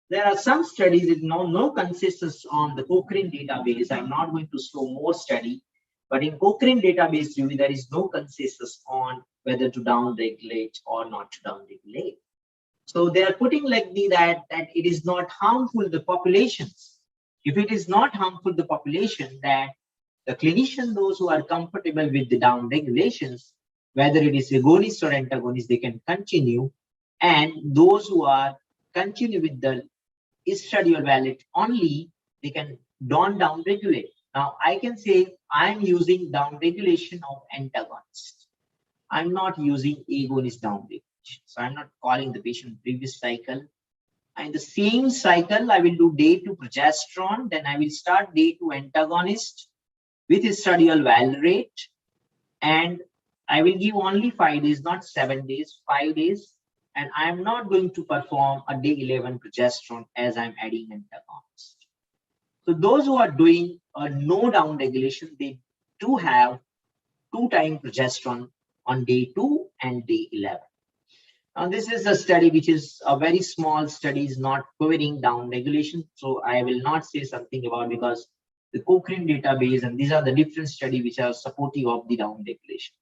There are some studies with no consensus on the Cochrane database. I'm not going to show more study, but in Cochrane database review, there is no consensus on whether to downregulate or not to downregulate. So they are putting like that it is not harmful the populations. If it is not harmful the population, that the clinician, those who are comfortable with the downregulations, whether it is agonist or antagonist, they can continue. And those who are continue with the estradiol valid only, they can don't downregulate. Now I can say I'm using downregulation of antagonist. I'm not using agonist downregulation. So I'm not calling the patient previous cycle. And the same cycle, I will do day 2 progesterone, then I will start day 2 antagonist with estradiol valeriate, and I will give only 5 days, not 7 days, 5 days. And I'm not going to perform a day 11 progesterone as I'm adding antagonist. So those who are doing a no down regulation, they do have 2-time progesterone on day 2 and day 11. Now this is a study which is a very small study, is not covering down regulation. So I will not say something about, because the Cochrane database, and these are the different studies which are supportive of the down regulation.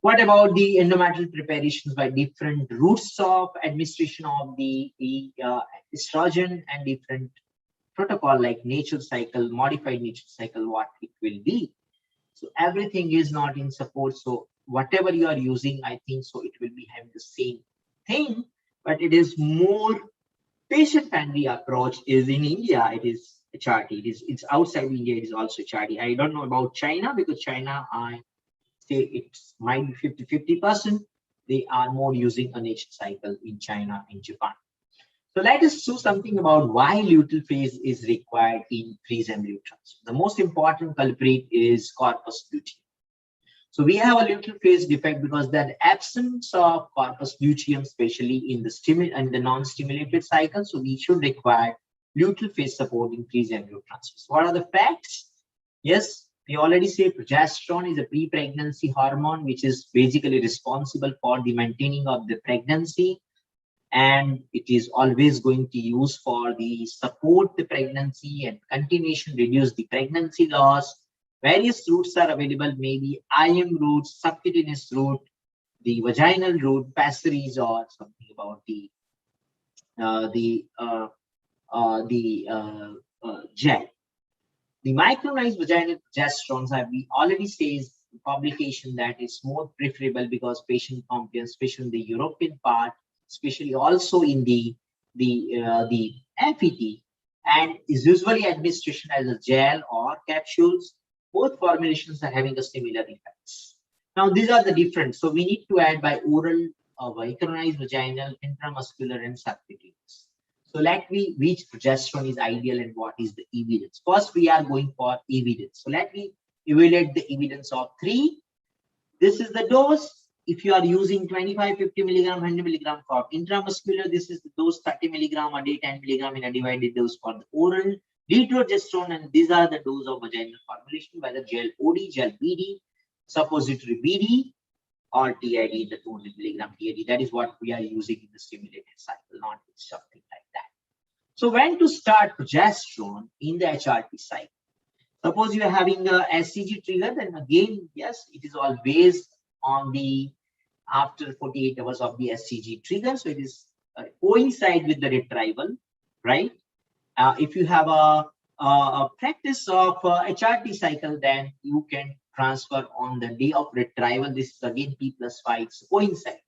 What about the endometrial preparations by different routes of administration of the estrogen and different protocol like nature cycle, modified nature cycle, what it will be. So everything is not in support. So whatever you are using, I think so it will be having the same thing, but it is more patient-friendly approach is in India. It is HRT. It's outside India. It is also HRT. I don't know about China, because China, I say it might be 50-50%. They are more using a nature cycle in China and Japan. So let us do something about why luteal phase is required in freeze embryo transfer. The most important culprit is corpus luteum. So we have a luteal phase defect because the absence of corpus luteum, especially in the non-stimulated cycle. So we should require luteal phase support increase embryo transfers. What are the facts? Yes, we already say progesterone is a pre-pregnancy hormone, which is basically responsible for the maintaining of the pregnancy, and it is always going to use for the support the pregnancy and continuation, reduce the pregnancy loss. Various routes are available, maybe IM route, subcutaneous route, the vaginal route, pessaries, or something about gel. The micronized vaginal progesterones have we already says publication that is more preferable because patient compliance, especially in the European part, especially also in the FET, and is usually administration as a gel or capsules. Both formulations are having a similar effects. Now these are the different. So we need to add by oral, micronized vaginal, intramuscular, and subcutaneous. So let me which progesterone is ideal and what is the evidence. First, we are going for evidence. So let me evaluate the evidence of 3. This is the dose. If you are using 25, 50 milligram, 100 milligram for intramuscular, this is the dose 30 milligram a day, 10 milligram in a divided dose for the oral. Dydrogesterone, and these are the dose of vaginal formulation, whether gel OD, gel BD, suppository BD, or TID, the 200 milligram TID. That is what we are using in the stimulated cycle, not something like that. So when to start progesterone in the HRT cycle? Suppose you are having a SCG trigger, then again, yes, it is always on the after 48 hours of the SCG trigger. So it is coincide with the retrieval, right? If you have a practice of HRT cycle, then you can transfer on the day of retrieval. This is again P+5, it's coincide.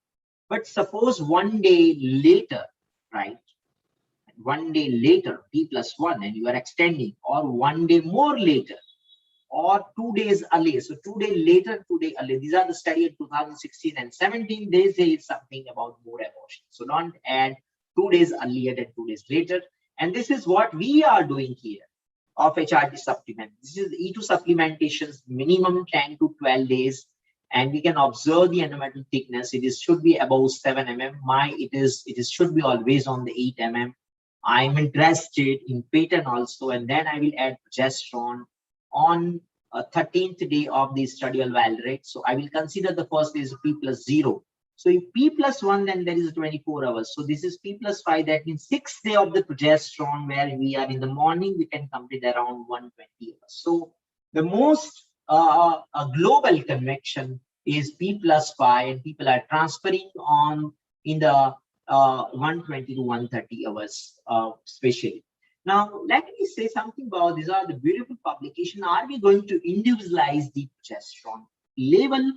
But suppose one day later, right? One day later, P+1, and you are extending, or one day more later, or 2 days earlier. So 2 days later, 2 days earlier. These are the study in 2016 and 17. They say it's something about more abortion. So don't add 2 days earlier than 2 days later. And this is what we are doing here of HRT supplement. This is E2 supplementations, minimum 10 to 12 days. And we can observe the endometrial thickness. It should be above 7 mm. It should be always on the 8 mm. I'm interested in pattern also, and then I will add progesterone on 13th day of the estradiol validate. So I will consider the first is P+0. So if P+1, then there is 24 hours. So this is P+5. That means 6th day of the progesterone, where we are in the morning, we can complete around 120 hours. So the most global convection is P+5, and people are transferring on in the 120 to 130 hours, especially. Now, let me say something about these are the beautiful publication. Are we going to individualize the progesterone level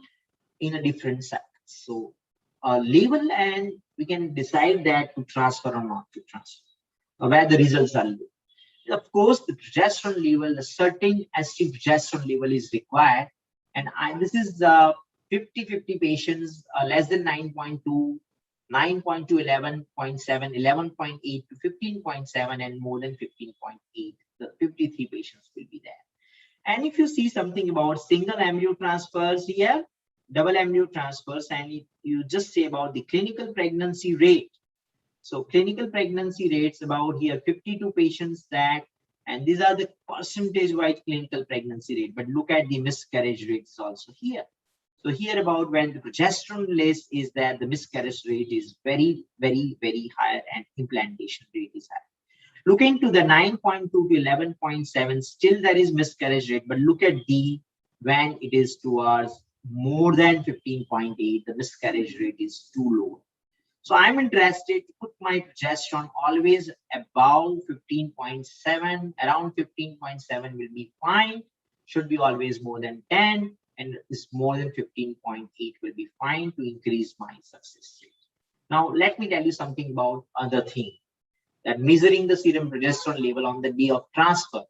in a different cycle? So, level, and we can decide that to transfer or not to transfer, where the results are low. Of course, the progesterone level, a certain estrogen progesterone level is required, and this is 50-50 patients, less than 9.2. 9.2, 11.7, 11.8 to 15.7, and more than 15.8. The 53 patients will be there. And if you see something about single embryo transfers here, double embryo transfers, and you just say about the clinical pregnancy rate. So clinical pregnancy rates about here 52 patients that, and these are the percentage-wise clinical pregnancy rate. But look at the miscarriage rates also here. So here about when the progesterone less is that the miscarriage rate is very, very, very high, and implantation rate is high. Look into the 9.2 to 11.7, still there is miscarriage rate, but look at D when it is towards more than 15.8, the miscarriage rate is too low. So I'm interested to put my progesterone always above 15.7, around 15.7 will be fine, should be always more than 10. And this more than 15.8 will be fine to increase my success rate. Now, let me tell you something about other thing, that measuring the serum progesterone level on the day of transfer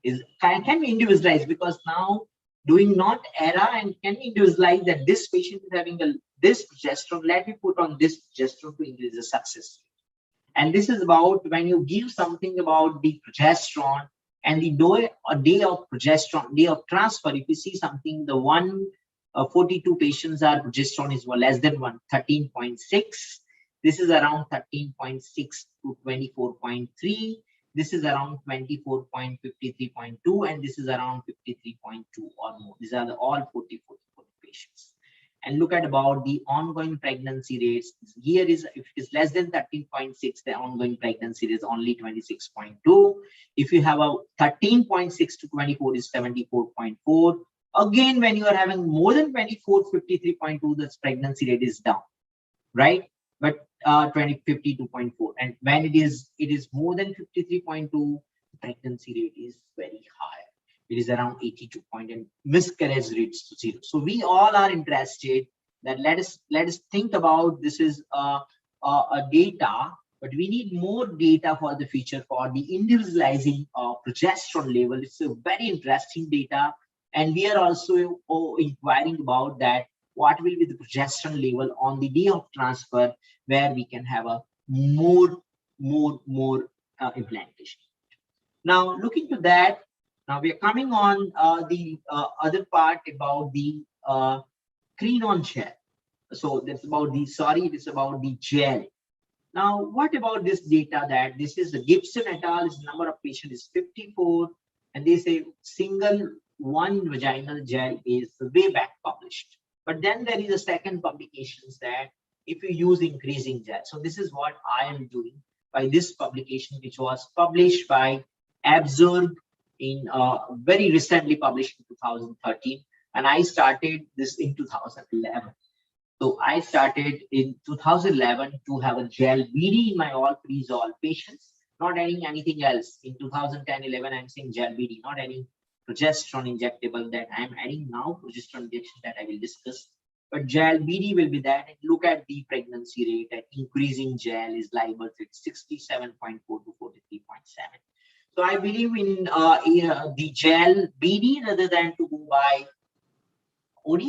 is can be individualized, because now doing not era and can be individualized that this patient is having this progesterone. Let me put on this progesterone to increase the success rate. And this is about when you give something about the progesterone. And the day of progesterone, day of transfer, if you see something, the one 42 patients are progesterone is less than 13.6. This is around 13.6 to 24.3. This is around 24.53.2, and this is around 53.2 or more. These are all 44 patients. And look at about the ongoing pregnancy rates. Here is, if it is less than 13.6, the ongoing pregnancy rate is only 26.2. If you have a 13.6 to 24 is 74.4. Again, when you are having more than 24, 53.2, the pregnancy rate is down, right? But 52.4. And when it is more than 53.2, pregnancy rate is very high. It is around 82 point, and miscarriage rates to 0. So we all are interested that let us think about this is a data, but we need more data for the future for the individualizing progesterone level. It's a very interesting data, and we are also inquiring about that. What will be the progesterone level on the day of transfer, where we can have a more implantation. Now, looking to that. Now we are coming on the other part about the Crenon gel. So that's about the, it is about the gel. Now, what about this data that this is the Gibson et al. Number of patients is 54, and they say single one vaginal gel is way back published. But then there is a second publications that if you use increasing gel. So this is what I am doing by this publication, which was published by Absurd in very recently published in 2013, and I started this in 2011. So I started in 2011 to have a gel BD in my all pre-resolved patients, not adding anything else. In 2010-11, I'm saying gel BD, not adding progesterone injectable that I'm adding now, progesterone injection that I will discuss. But gel BD will be that. And look at the pregnancy rate at increasing gel is live birth rate 67.4 to 43.7. So I believe in the gel BD rather than to go by OD.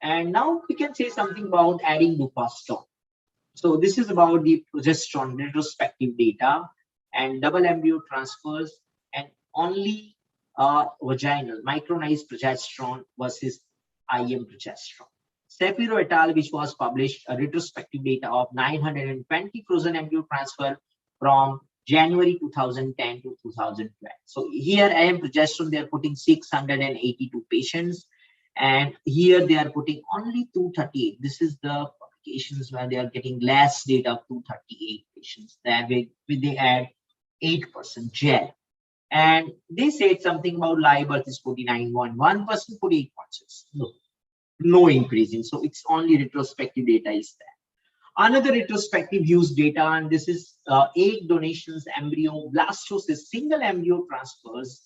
And now we can say something about adding lupastone. So this is about the progesterone retrospective data and double embryo transfers and only vaginal micronized progesterone versus IM progesterone. Shapiro et al., which was published a retrospective data of 920 frozen embryo transfer from January 2010 to 2012. So here IM progesterone, they are putting 682 patients, and here they are putting only 238. This is the publications where they are getting less data of 238 patients. That way they add 8% gel. And they said something about live birth is 49.1%, 48.6. No increasing. So it's only retrospective data is there. Another retrospective use data, and this is egg donations, embryo blastocyst, single embryo transfers,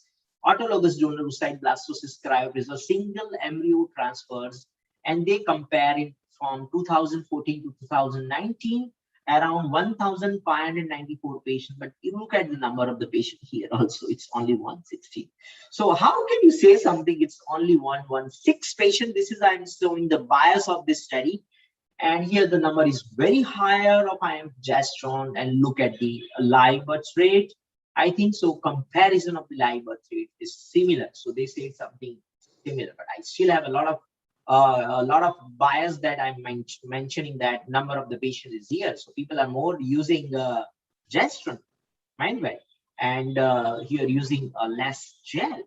autologous donor oocyte blastocyst cryopreserve, single embryo transfers, and they compare it from 2014 to 2019, around 1,594 patients. But you look at the number of the patient here also, it's only 160. So how can you say something? It's only 116 patient. This is, I'm showing the bias of this study. And here the number is very higher of IM progesterone, and look at the live birth rate. I think so comparison of the live birth rate is similar. So they say something similar, but I still have a lot of bias that I'm mentioning that number of the patient is here. So people are more using progesterone, mind well, and here using less gel.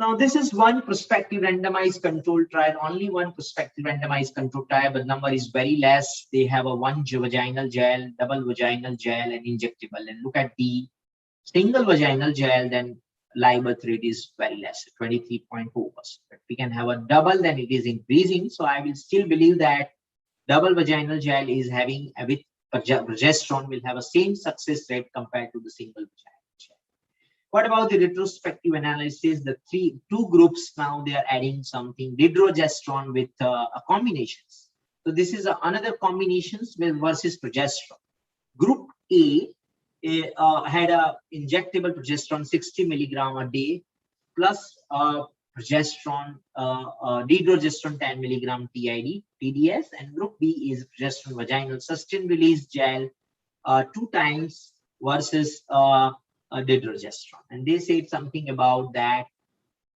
Now, this is one prospective randomized control trial, only one prospective randomized control trial, but number is very less. They have a one vaginal gel, double vaginal gel, and injectable. And look at the single vaginal gel, then live birth rate is very less, 23.4%. But we can have a double, then it is increasing. So I will still believe that double vaginal gel is having with progesterone will have a same success rate compared to the single vaginal. What about the retrospective analysis? The two groups now they are adding something dydrogesterone with combinations. So this is another combinations with versus progesterone. Group A had a injectable progesterone 60 milligram a day plus progesterone dydrogesterone 10 milligram TID TDS, and group B is progesterone vaginal sustained release gel 2 times versus dydrogesterone. And they said something about that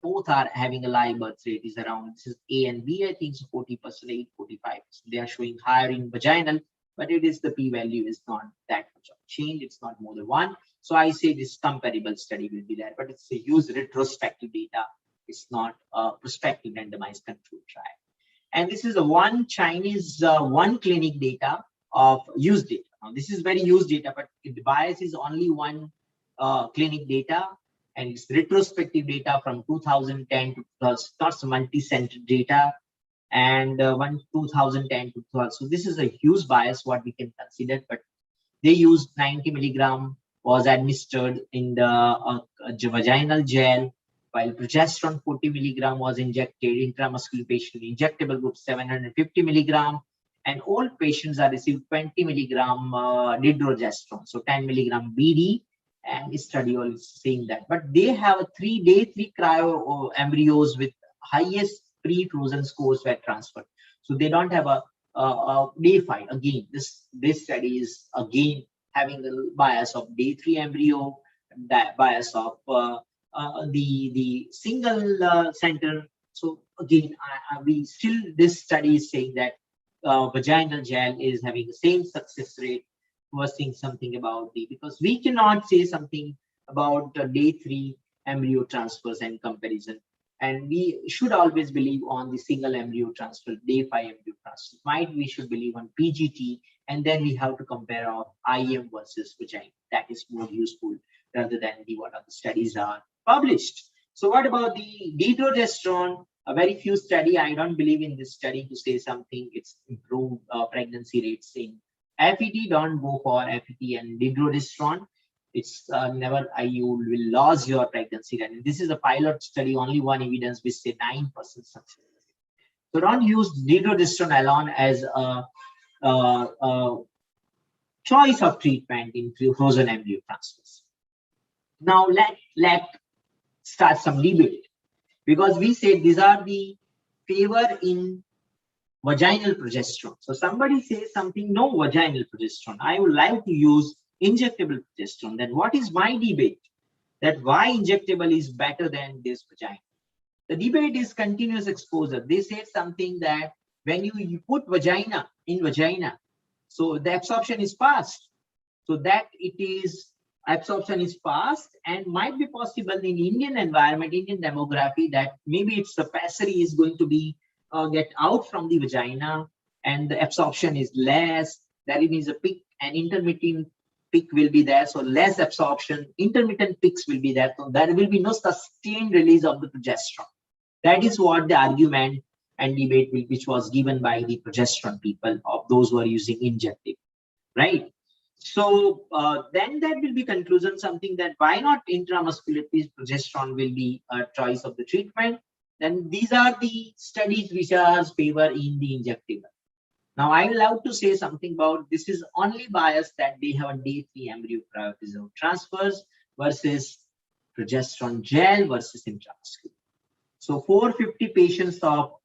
both are having a live birth rate is around, this is A and B, I think, so 40%, 45%. They are showing higher in vaginal, but it is the p-value is not that much of change. It's not more than 1. So I say this comparable study will be there, but it's a use retrospective data. It's not a prospective randomized control trial. And this is a one Chinese, one clinic data of use data. Now, this is very used data, but the bias is only one clinic data, and it's retrospective data from 2010 to 12, not multi-center data, and 2010 to 12. So this is a huge bias what we can consider, but they used 90 milligram was administered in the vaginal gel, while progesterone 40 milligram was injected intramuscular patient, injectable group 750 milligram, and all patients are received 20 milligram dydrogesterone, so 10 milligram BD, and study all is saying that. But they have a day 3 cryo embryos with highest pre-frozen scores were transferred, so they don't have a day 5. Again, this study is again having a bias of day 3 embryo, that bias of the single center. So again, we still, this study is saying that vaginal gel is having the same success rate. We're seeing something about because we cannot say something about day 3 embryo transfers and comparison, and we should always believe on the single embryo transfer, day 5 embryo transfer. We should believe on PGT, and then we have to compare of IM versus vagina. That is more useful rather than what other studies are published. So what about the dydrogesterone? A very few study. I don't believe in this study to say something. It's improved pregnancy rates in FET. Don't go for FET and dydrogesterone. It's never, you will lose your pregnancy rate. This is a pilot study, only one evidence which say 9% success. So don't use dydrogesterone alone as a choice of treatment in frozen embryo transfers. Now let start some debate, because we said these are the favor in vaginal progesterone. So somebody says something, no vaginal progesterone, I would like to use injectable progesterone. Then what is my debate? That why injectable is better than this vagina? The debate is continuous exposure. They said something that when you put vagina in vagina, so the absorption is fast. So that it is absorption is fast, and might be possible in Indian environment, Indian demography, that maybe its capacity is going to be get out from the vagina, and the absorption is less. That it is a peak, and intermittent peak will be there, so less absorption, intermittent peaks will be there, so there will be no sustained release of the progesterone. That is what the argument and debate which was given by the progesterone people, of those who are using injective, right? So then that will be conclusion something that why not intramuscular progesterone will be a choice of the treatment. Then these are the studies which are favor in the injectable. Now I will love to say something about this is only bias that they have a day 3 embryo cryopreserved transfers versus progesterone gel versus intramuscular. So 450 patients of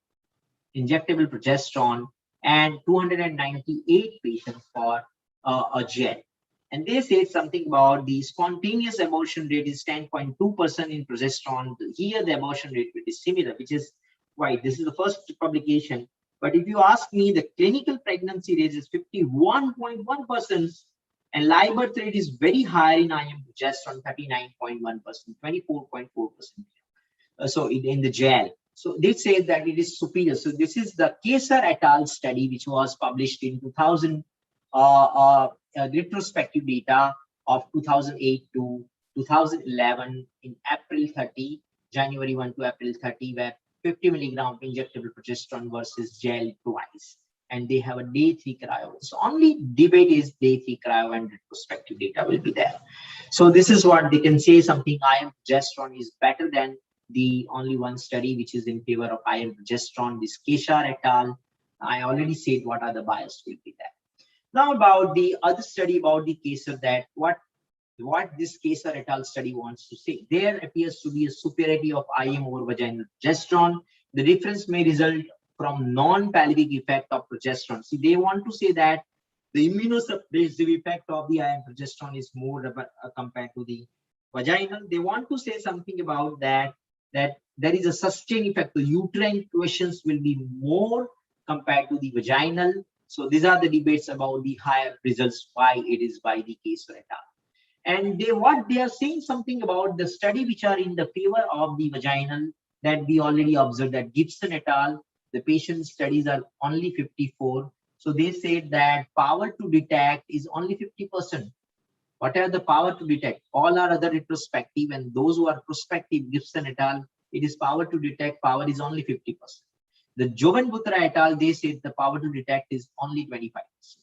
injectable progesterone and 298 patients for a gel. And they say something about the spontaneous abortion rate is 10.2% in progesterone. Here the abortion rate will be similar, which is why this is the first publication. But if you ask me, the clinical pregnancy rate is 51.1%, and live birth rate is very high in IM progesterone, 39.1%, 24.4%. So in the gel. So they say that it is superior. So this is the Kesar et al. Study, which was published in 2000, retrospective data of 2008 to 2011 in April 30, January 1 to April 30, where 50 milligram injectable progesterone versus gel twice. And they have a day 3 cryo. So only debate is day 3 cryo, and retrospective data will be there. So this is what they can say something. IM progesterone is better than the only one study which is in favor of IM progesterone, this Kesar et al. I already said what are the bias will be there. Now about the other study about the Kesar, that what this Kesar et al. Study wants to say. There appears to be a superiority of IM over vaginal progesterone. The difference may result from non-pelvic effect of progesterone. See, they want to say that the immunosuppressive effect of the IM progesterone is more compared to the vaginal. They want to say something about that there is a sustained effect. The uterine questions will be more compared to the vaginal. So these are the debates about the higher results, why it is by the Kessler et al. And they are saying something about the study which are in the favor of the vaginal, that we already observed, that Gibson et al. The patient studies are only 54. So they said that power to detect is only 50%. What are the power to detect? All are other retrospective, and those who are prospective, Gibson et al., it is power to detect, power is only 50%. The Jovan Butra et al., they said the power to detect is only 25%.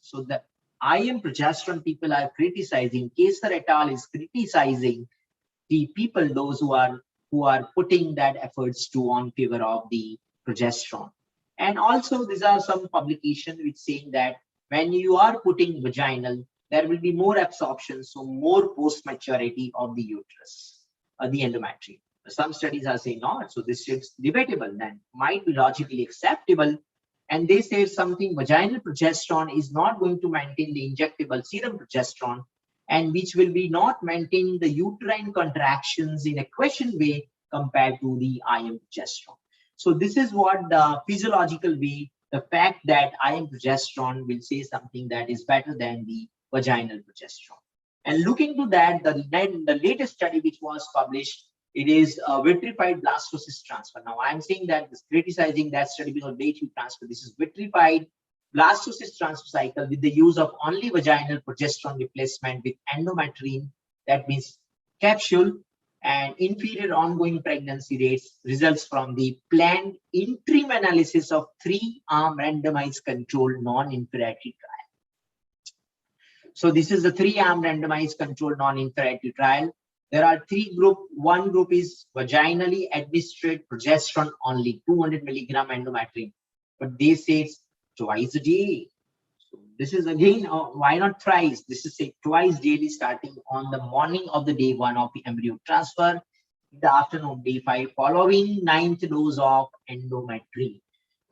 So the IM progesterone people are criticizing, Kessler et al. Is criticizing the people, those who are putting that efforts to on favor of the progesterone. And also these are some publications which saying that when you are putting vaginal, there will be more absorption, so more post-maturity of the uterus, the endometrium. Some studies are saying not, so this is debatable, then might be logically acceptable. And they say something, vaginal progesterone is not going to maintain the injectable serum progesterone, and which will be not maintaining the uterine contractions in a question way compared to the IM progesterone. So this is what the physiological way, the fact that IM progesterone will say something that is better than the vaginal progesterone. And looking to that, the latest study which was published, it is vitrified blastocyst transfer. Now I'm saying that this criticizing that study because late transfer. This is vitrified blastocyst transfer cycle with the use of only vaginal progesterone replacement with endometrine, that means capsule, and inferior ongoing pregnancy rates results from the planned interim analysis of 3-arm randomized controlled non-inferiority trial. So this is a 3-arm randomized controlled non-inferiority trial. There are 3 groups. One group is vaginally administered progesterone only, 200 milligram endometrine, but they say it's twice a day. So this is again, why not thrice? This is say twice daily, starting on the morning of the day 1 of the embryo transfer, in the afternoon of day 5, following 9th dose of endometrine.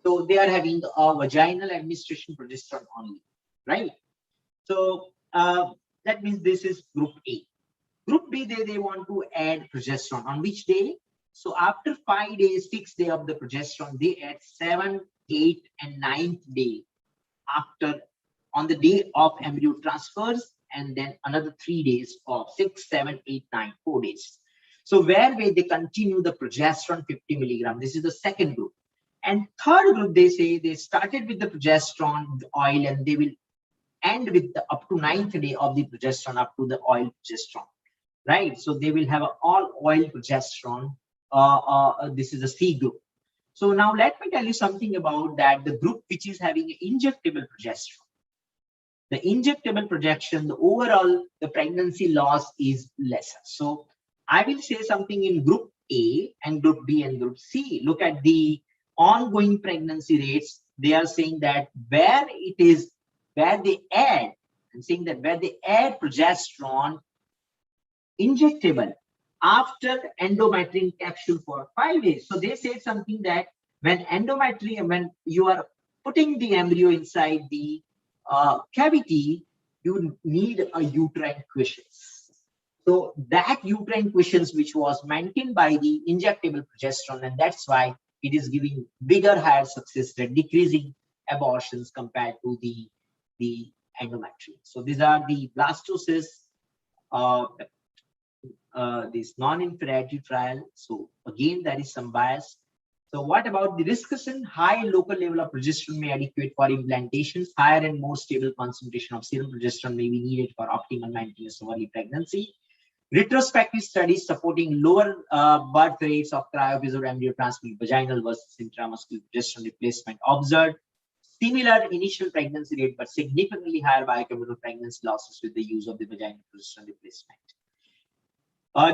So they are having a vaginal administration progesterone only, right? So that means this is group A. Group B, they want to add progesterone. On which day? So after 5 days, 6th day of the progesterone, they add 7th, 8th, and 9th day after, on the day of embryo transfers, and then another 3 days of 6, 7, 8, 9, 4 days. So where they continue the progesterone 50 milligram. This is the second group. And third group, they say they started with the progesterone oil and they will end with the up to 9th day of the progesterone, up to the oil progesterone. Right, so they will have an all oil progesterone. This is a C group. So now let me tell you something about that. The group which is having injectable progesterone, the injectable projection, the overall the pregnancy loss is lesser. So I will say something in group A and group B and group C. Look at the ongoing pregnancy rates. They are saying that where they add, I'm saying that where they add progesterone injectable after endometrine capsule for 5 days. So they say something that when you are putting the embryo inside the cavity, you need a uterine quiescence. So that uterine quiescence which was maintained by the injectable progesterone, and that's why it is giving bigger, higher success rate, decreasing abortions compared to the endometrine. So these are the blastocysts, this non-inferiority trial. So again, there is some bias. So what about the discussion? High local level of progesterone may adequate for implantations. Higher and more stable concentration of serum progesterone may be needed for optimal maintenance of early pregnancy. Retrospective studies supporting lower birth rates of cryopreserved embryo transfer vaginal versus intramuscular progesterone replacement observed. Similar initial pregnancy rate, but significantly higher biochemical pregnancy losses with the use of the vaginal progesterone replacement.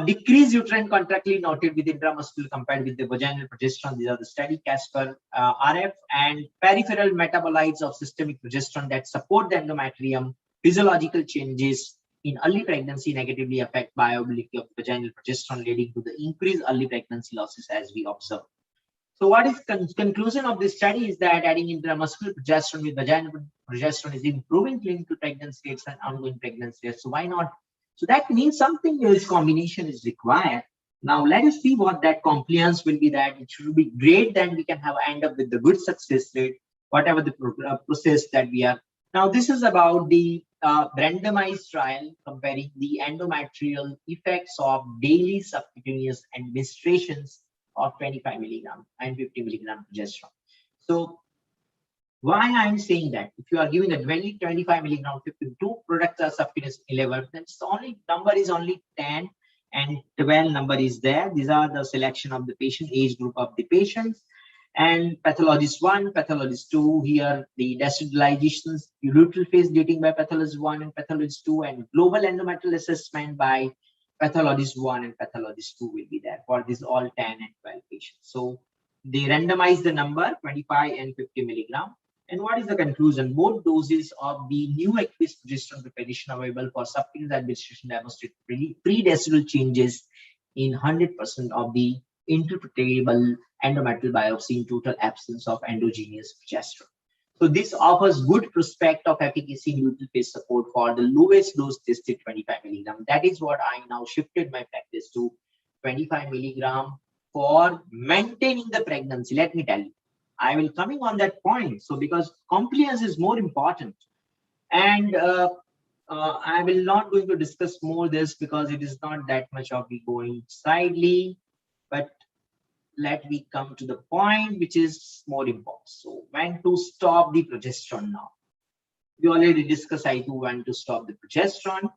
Decreased uterine contractility noted with intramuscular compared with the vaginal progesterone. These are the study Casper, RF, and peripheral metabolites of systemic progesterone that support the endometrium. Physiological changes in early pregnancy negatively affect bioavailability of vaginal progesterone, leading to the increased early pregnancy losses as we observe. So what is conclusion of this study is that adding intramuscular progesterone with vaginal progesterone is improving clinical pregnancy rates and ongoing pregnancy rates. So why not? So that means something else combination is required. Now let us see what that compliance will be. That it should be great, then we can have end up with the good success rate, whatever the process that we are. Now this is about the randomized trial comparing the endometrial effects of daily subcutaneous administrations of 25 milligram and 50 milligram progesterone. So why I'm saying that, if you are giving a 25 milligram 52 products are subcutaneous 11, then the only number is only 10 and 12 number is there. These are the selection of the patient, age group of the patients, and pathologist 1, pathologist 2. Here the destabilizations, ureteral phase dating by pathologist 1 and pathologist 2, and global endometrial assessment by pathologist 1 and pathologist 2 will be there for these all 10 and 12 patients. So they randomize the number 25 and 50 milligram. And what is the conclusion? Both doses of the new aqueous progesterone preparation available for subcutaneous administration demonstrate pre-decimal changes in 100% of the interpretable endometrial biopsy in total absence of endogenous progesterone. So this offers good prospect of efficacy in ureteral phase support for the lowest dose tested 25 milligram. That is what I now shifted my practice to 25 milligram for maintaining the pregnancy. Let me tell you, I will coming on that point. So because compliance is more important, and I will not going to discuss more this because it is not that much of me going sidely, but let me come to the point which is more important. So when to stop the progesterone now? We already discussed I do want to stop the progesterone,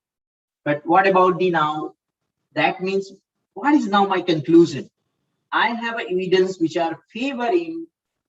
but what about the now? That means what is now my conclusion? I have evidence which are favoring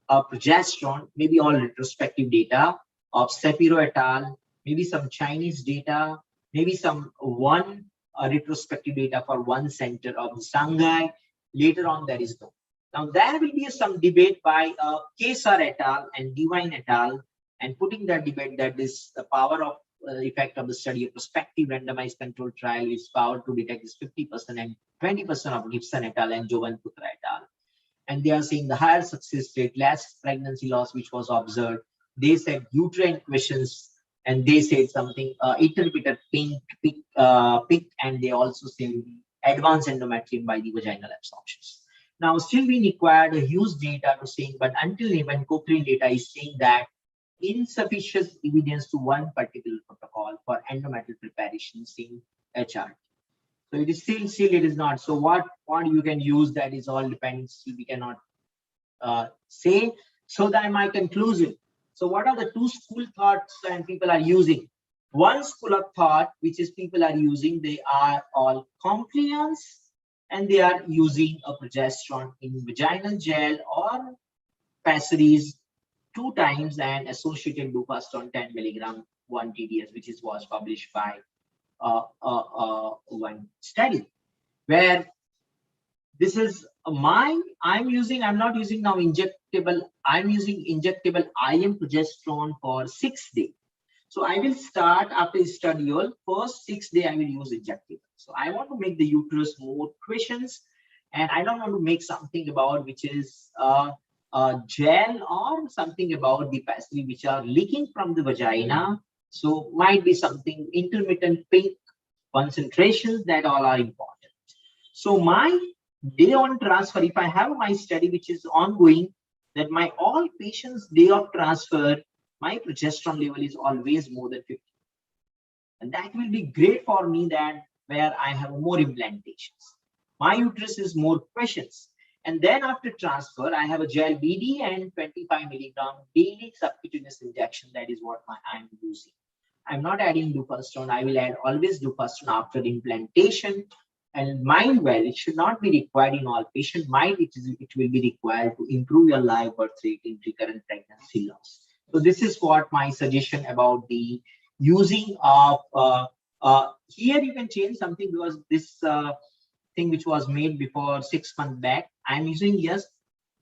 progesterone, maybe all retrospective data of Shapiro et al., maybe some Chinese data, maybe some one retrospective data for one center of Shanghai. Later on, there is no. Now there will be some debate by Kesar et al. And Devine et al. And putting that debate that is the power of effect of the study of prospective randomized controlled trial is power to detect is 50% and 20% of Gibson et al. And Jovan Putra et al. And they are saying the higher success rate, less pregnancy loss, which was observed. They said uterine questions, and they said something interpreted pick, and they also say advanced endometrium by the vaginal absorptions. Now, still we required a huge data to saying, but until even Cochrane data is saying that insufficient evidence to one particular protocol for endometrial preparation in HRT. So it is still it is not. So what you can use, that is all depends. We cannot say. So that my conclusion. So what are the two school thoughts and people are using? One school of thought, which is people are using, they are all compliance, and they are using a progesterone in vaginal gel or pessaries 2 times and associated duphaston 10 milligram 1 TDS, which was published by one study, where this is I'm not using now injectable, I'm using injectable IM progesterone for 6 days. So I will start after estradiol, first 6 days I will use injectable. So I want to make the uterus more cushions, and I don't want to make something about which is gel or something about the pessary which are leaking from the vagina. So might be something intermittent pink concentrations, that all are important. So my day on transfer, if I have my study which is ongoing, that my all patients day of transfer, my progesterone level is always more than 50. And that will be great for me, that where I have more implantations. My uterus is more questions. And then after transfer, I have a gel BD and 25 milligram daily subcutaneous injection. That is what I'm using. I'm not adding duphaston. I will add always duphaston after the implantation. And mind well, it should not be required in all patients. Mind it will be required to improve your live birth rate in recurrent pregnancy loss. So this is what my suggestion about the using of here you can change something, because this thing which was made before 6 months back, I'm using, yes,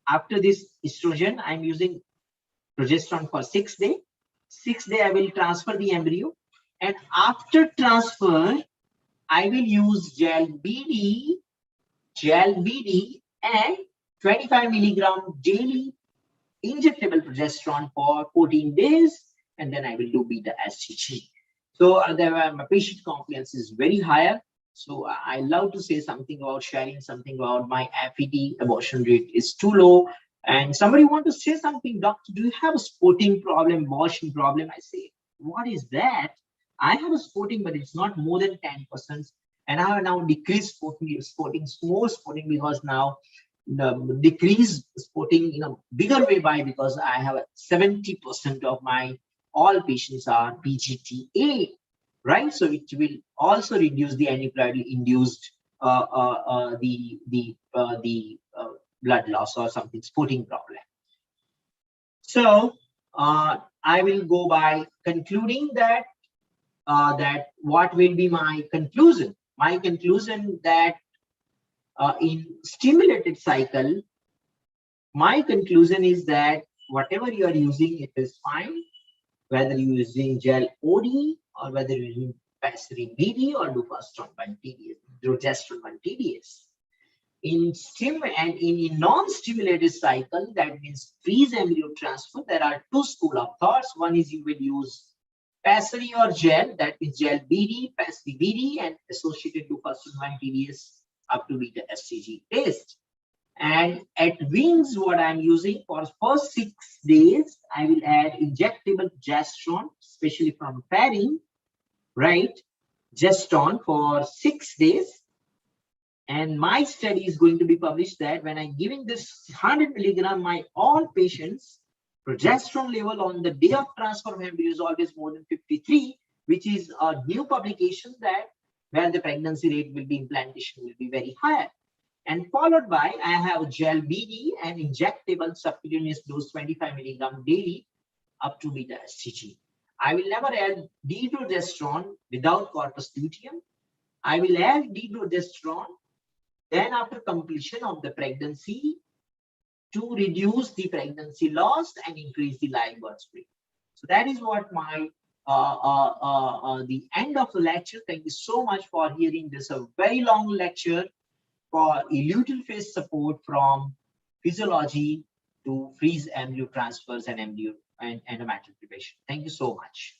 after this estrogen, I'm using progesterone for 6 days. 6 days I will transfer the embryo, and after transfer I will use gel BD and 25 milligram daily injectable progesterone for 14 days, and then I will do beta STG. So my patient compliance is very higher. So I love to say something about sharing something about my FET abortion rate is too low. And somebody want to say something, doctor, do you have a sporting problem, abortion problem? I say, what is that? I have a sporting, but it's not more than 10%. And I have now decreased more sporting because now the decrease sporting in a bigger way by because I have 70% of my all patients are PGTA, right? So it will also reduce the aneuploidal induced blood loss or something sporting problem. So I will go by concluding that that what will be my conclusion? My conclusion that in stimulated cycle, my conclusion is that whatever you are using, it is fine. Whether you're using gel OD or whether you're using Pessary BD or Duphaston 1 TDS, Progesterone 1 TDS. In stim and in non-stimulated cycle, that means freeze embryo transfer, there are two school of thoughts. One is you will use Pessary or gel, that means gel BD, Pessary BD, and associated Duphaston 1 TDS up to beta STG test. And at wings, what I'm using for first 6 days, I will add injectable progesterone, especially from pairing, right? Geston for 6 days. And my study is going to be published that when I'm giving this 100 milligram, my all patients progesterone level on the day of transfer of embryo is always more than 53, which is a new publication that where the pregnancy rate will be implantation will be very high. And followed by, I have gel BD and injectable subcutaneous dose 25 milligram daily up to beta STG. I will never add D-progesterone without corpus luteum. I will add D-progesterone then after completion of the pregnancy to reduce the pregnancy loss and increase the live birth rate. So that is what my the end of the lecture. Thank you so much for hearing this a very long lecture for luteal phase support from physiology to freeze embryo transfers and embryo and endometrial preparation. Thank you so much.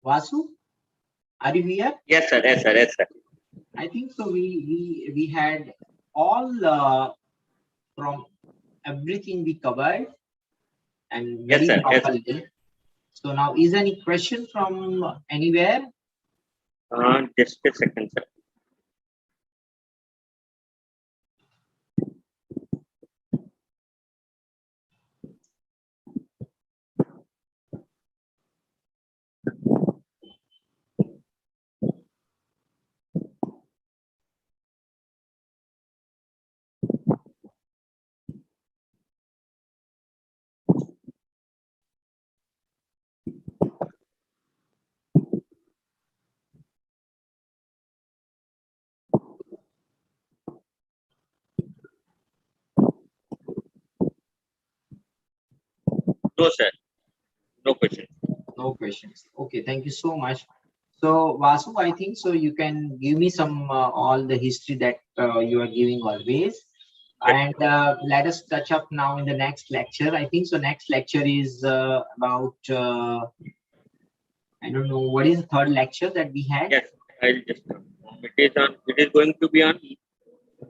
Vasu, are you here? Yes, sir. Yes, sir. Yes, sir. I think so. We had all from everything we covered and very Yes, sir. properly. Yes. So now, is any question from anywhere? Just a second, sir. No, sir. No question. No questions. Okay, thank you so much. So Vasu, I think so. You can give me some all the history that you are giving always, and let us touch up now in the next lecture. I think so. Next lecture is about I don't know what is the third lecture that we had. Yes, I'll just. It is going to be on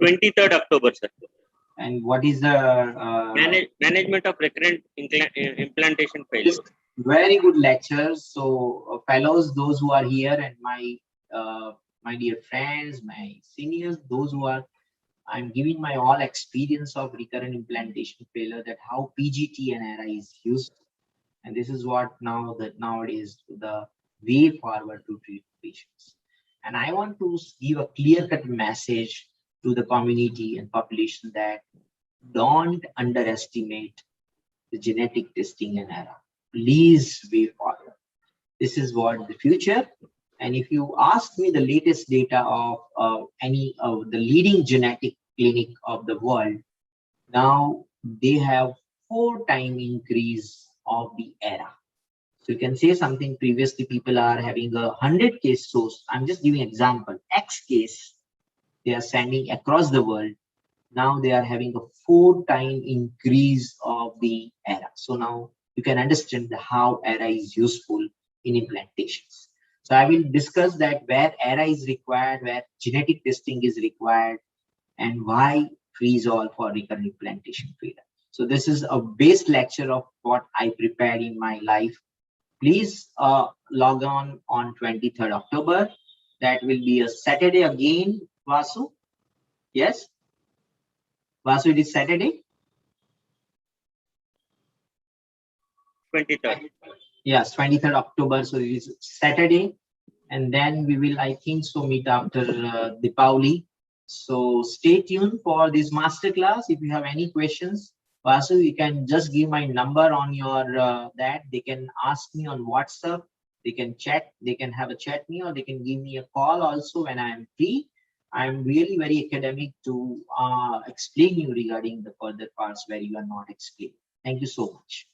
23rd October, sir. And what is the management of recurrent implantation failure. Very good lectures. So fellows, those who are here, and my dear friends, my seniors, those who are, I'm giving my all experience of recurrent implantation failure, that how PGT and ERA is used, and this is what now that nowadays the way forward to treat patients. And I want to give a clear-cut message to the community and population that don't underestimate the genetic testing and ERA. Please way forward. This is what the future. And if you ask me the latest data of any of the leading genetic clinic of the world, now they have 4-time increase of the ERA. So you can say something. Previously, people are having 100 case source. I'm just giving example. X case they are sending across the world. Now they are having a 4-time increase of the ERA. So now you can understand how ERA is useful in implantations. So I will discuss that where ERA is required, where genetic testing is required, and why freeze-all for recurrent implantation failure. So this is a base lecture of what I prepared in my life. Please log on 23rd October. That will be a Saturday again, Vasu. Yes? Vasu, it is Saturday? 23rd. Yes, 23rd October. So it is Saturday. And then we will, I think so, meet after Deepavali. So stay tuned for this masterclass. If you have any questions, Vasu, you can just give my number on your that. They can ask me on WhatsApp. They can chat. They can have a chat me, or they can give me a call also when I am free. I'm really very academic to explain you regarding the further parts where you are not explained. Thank you so much.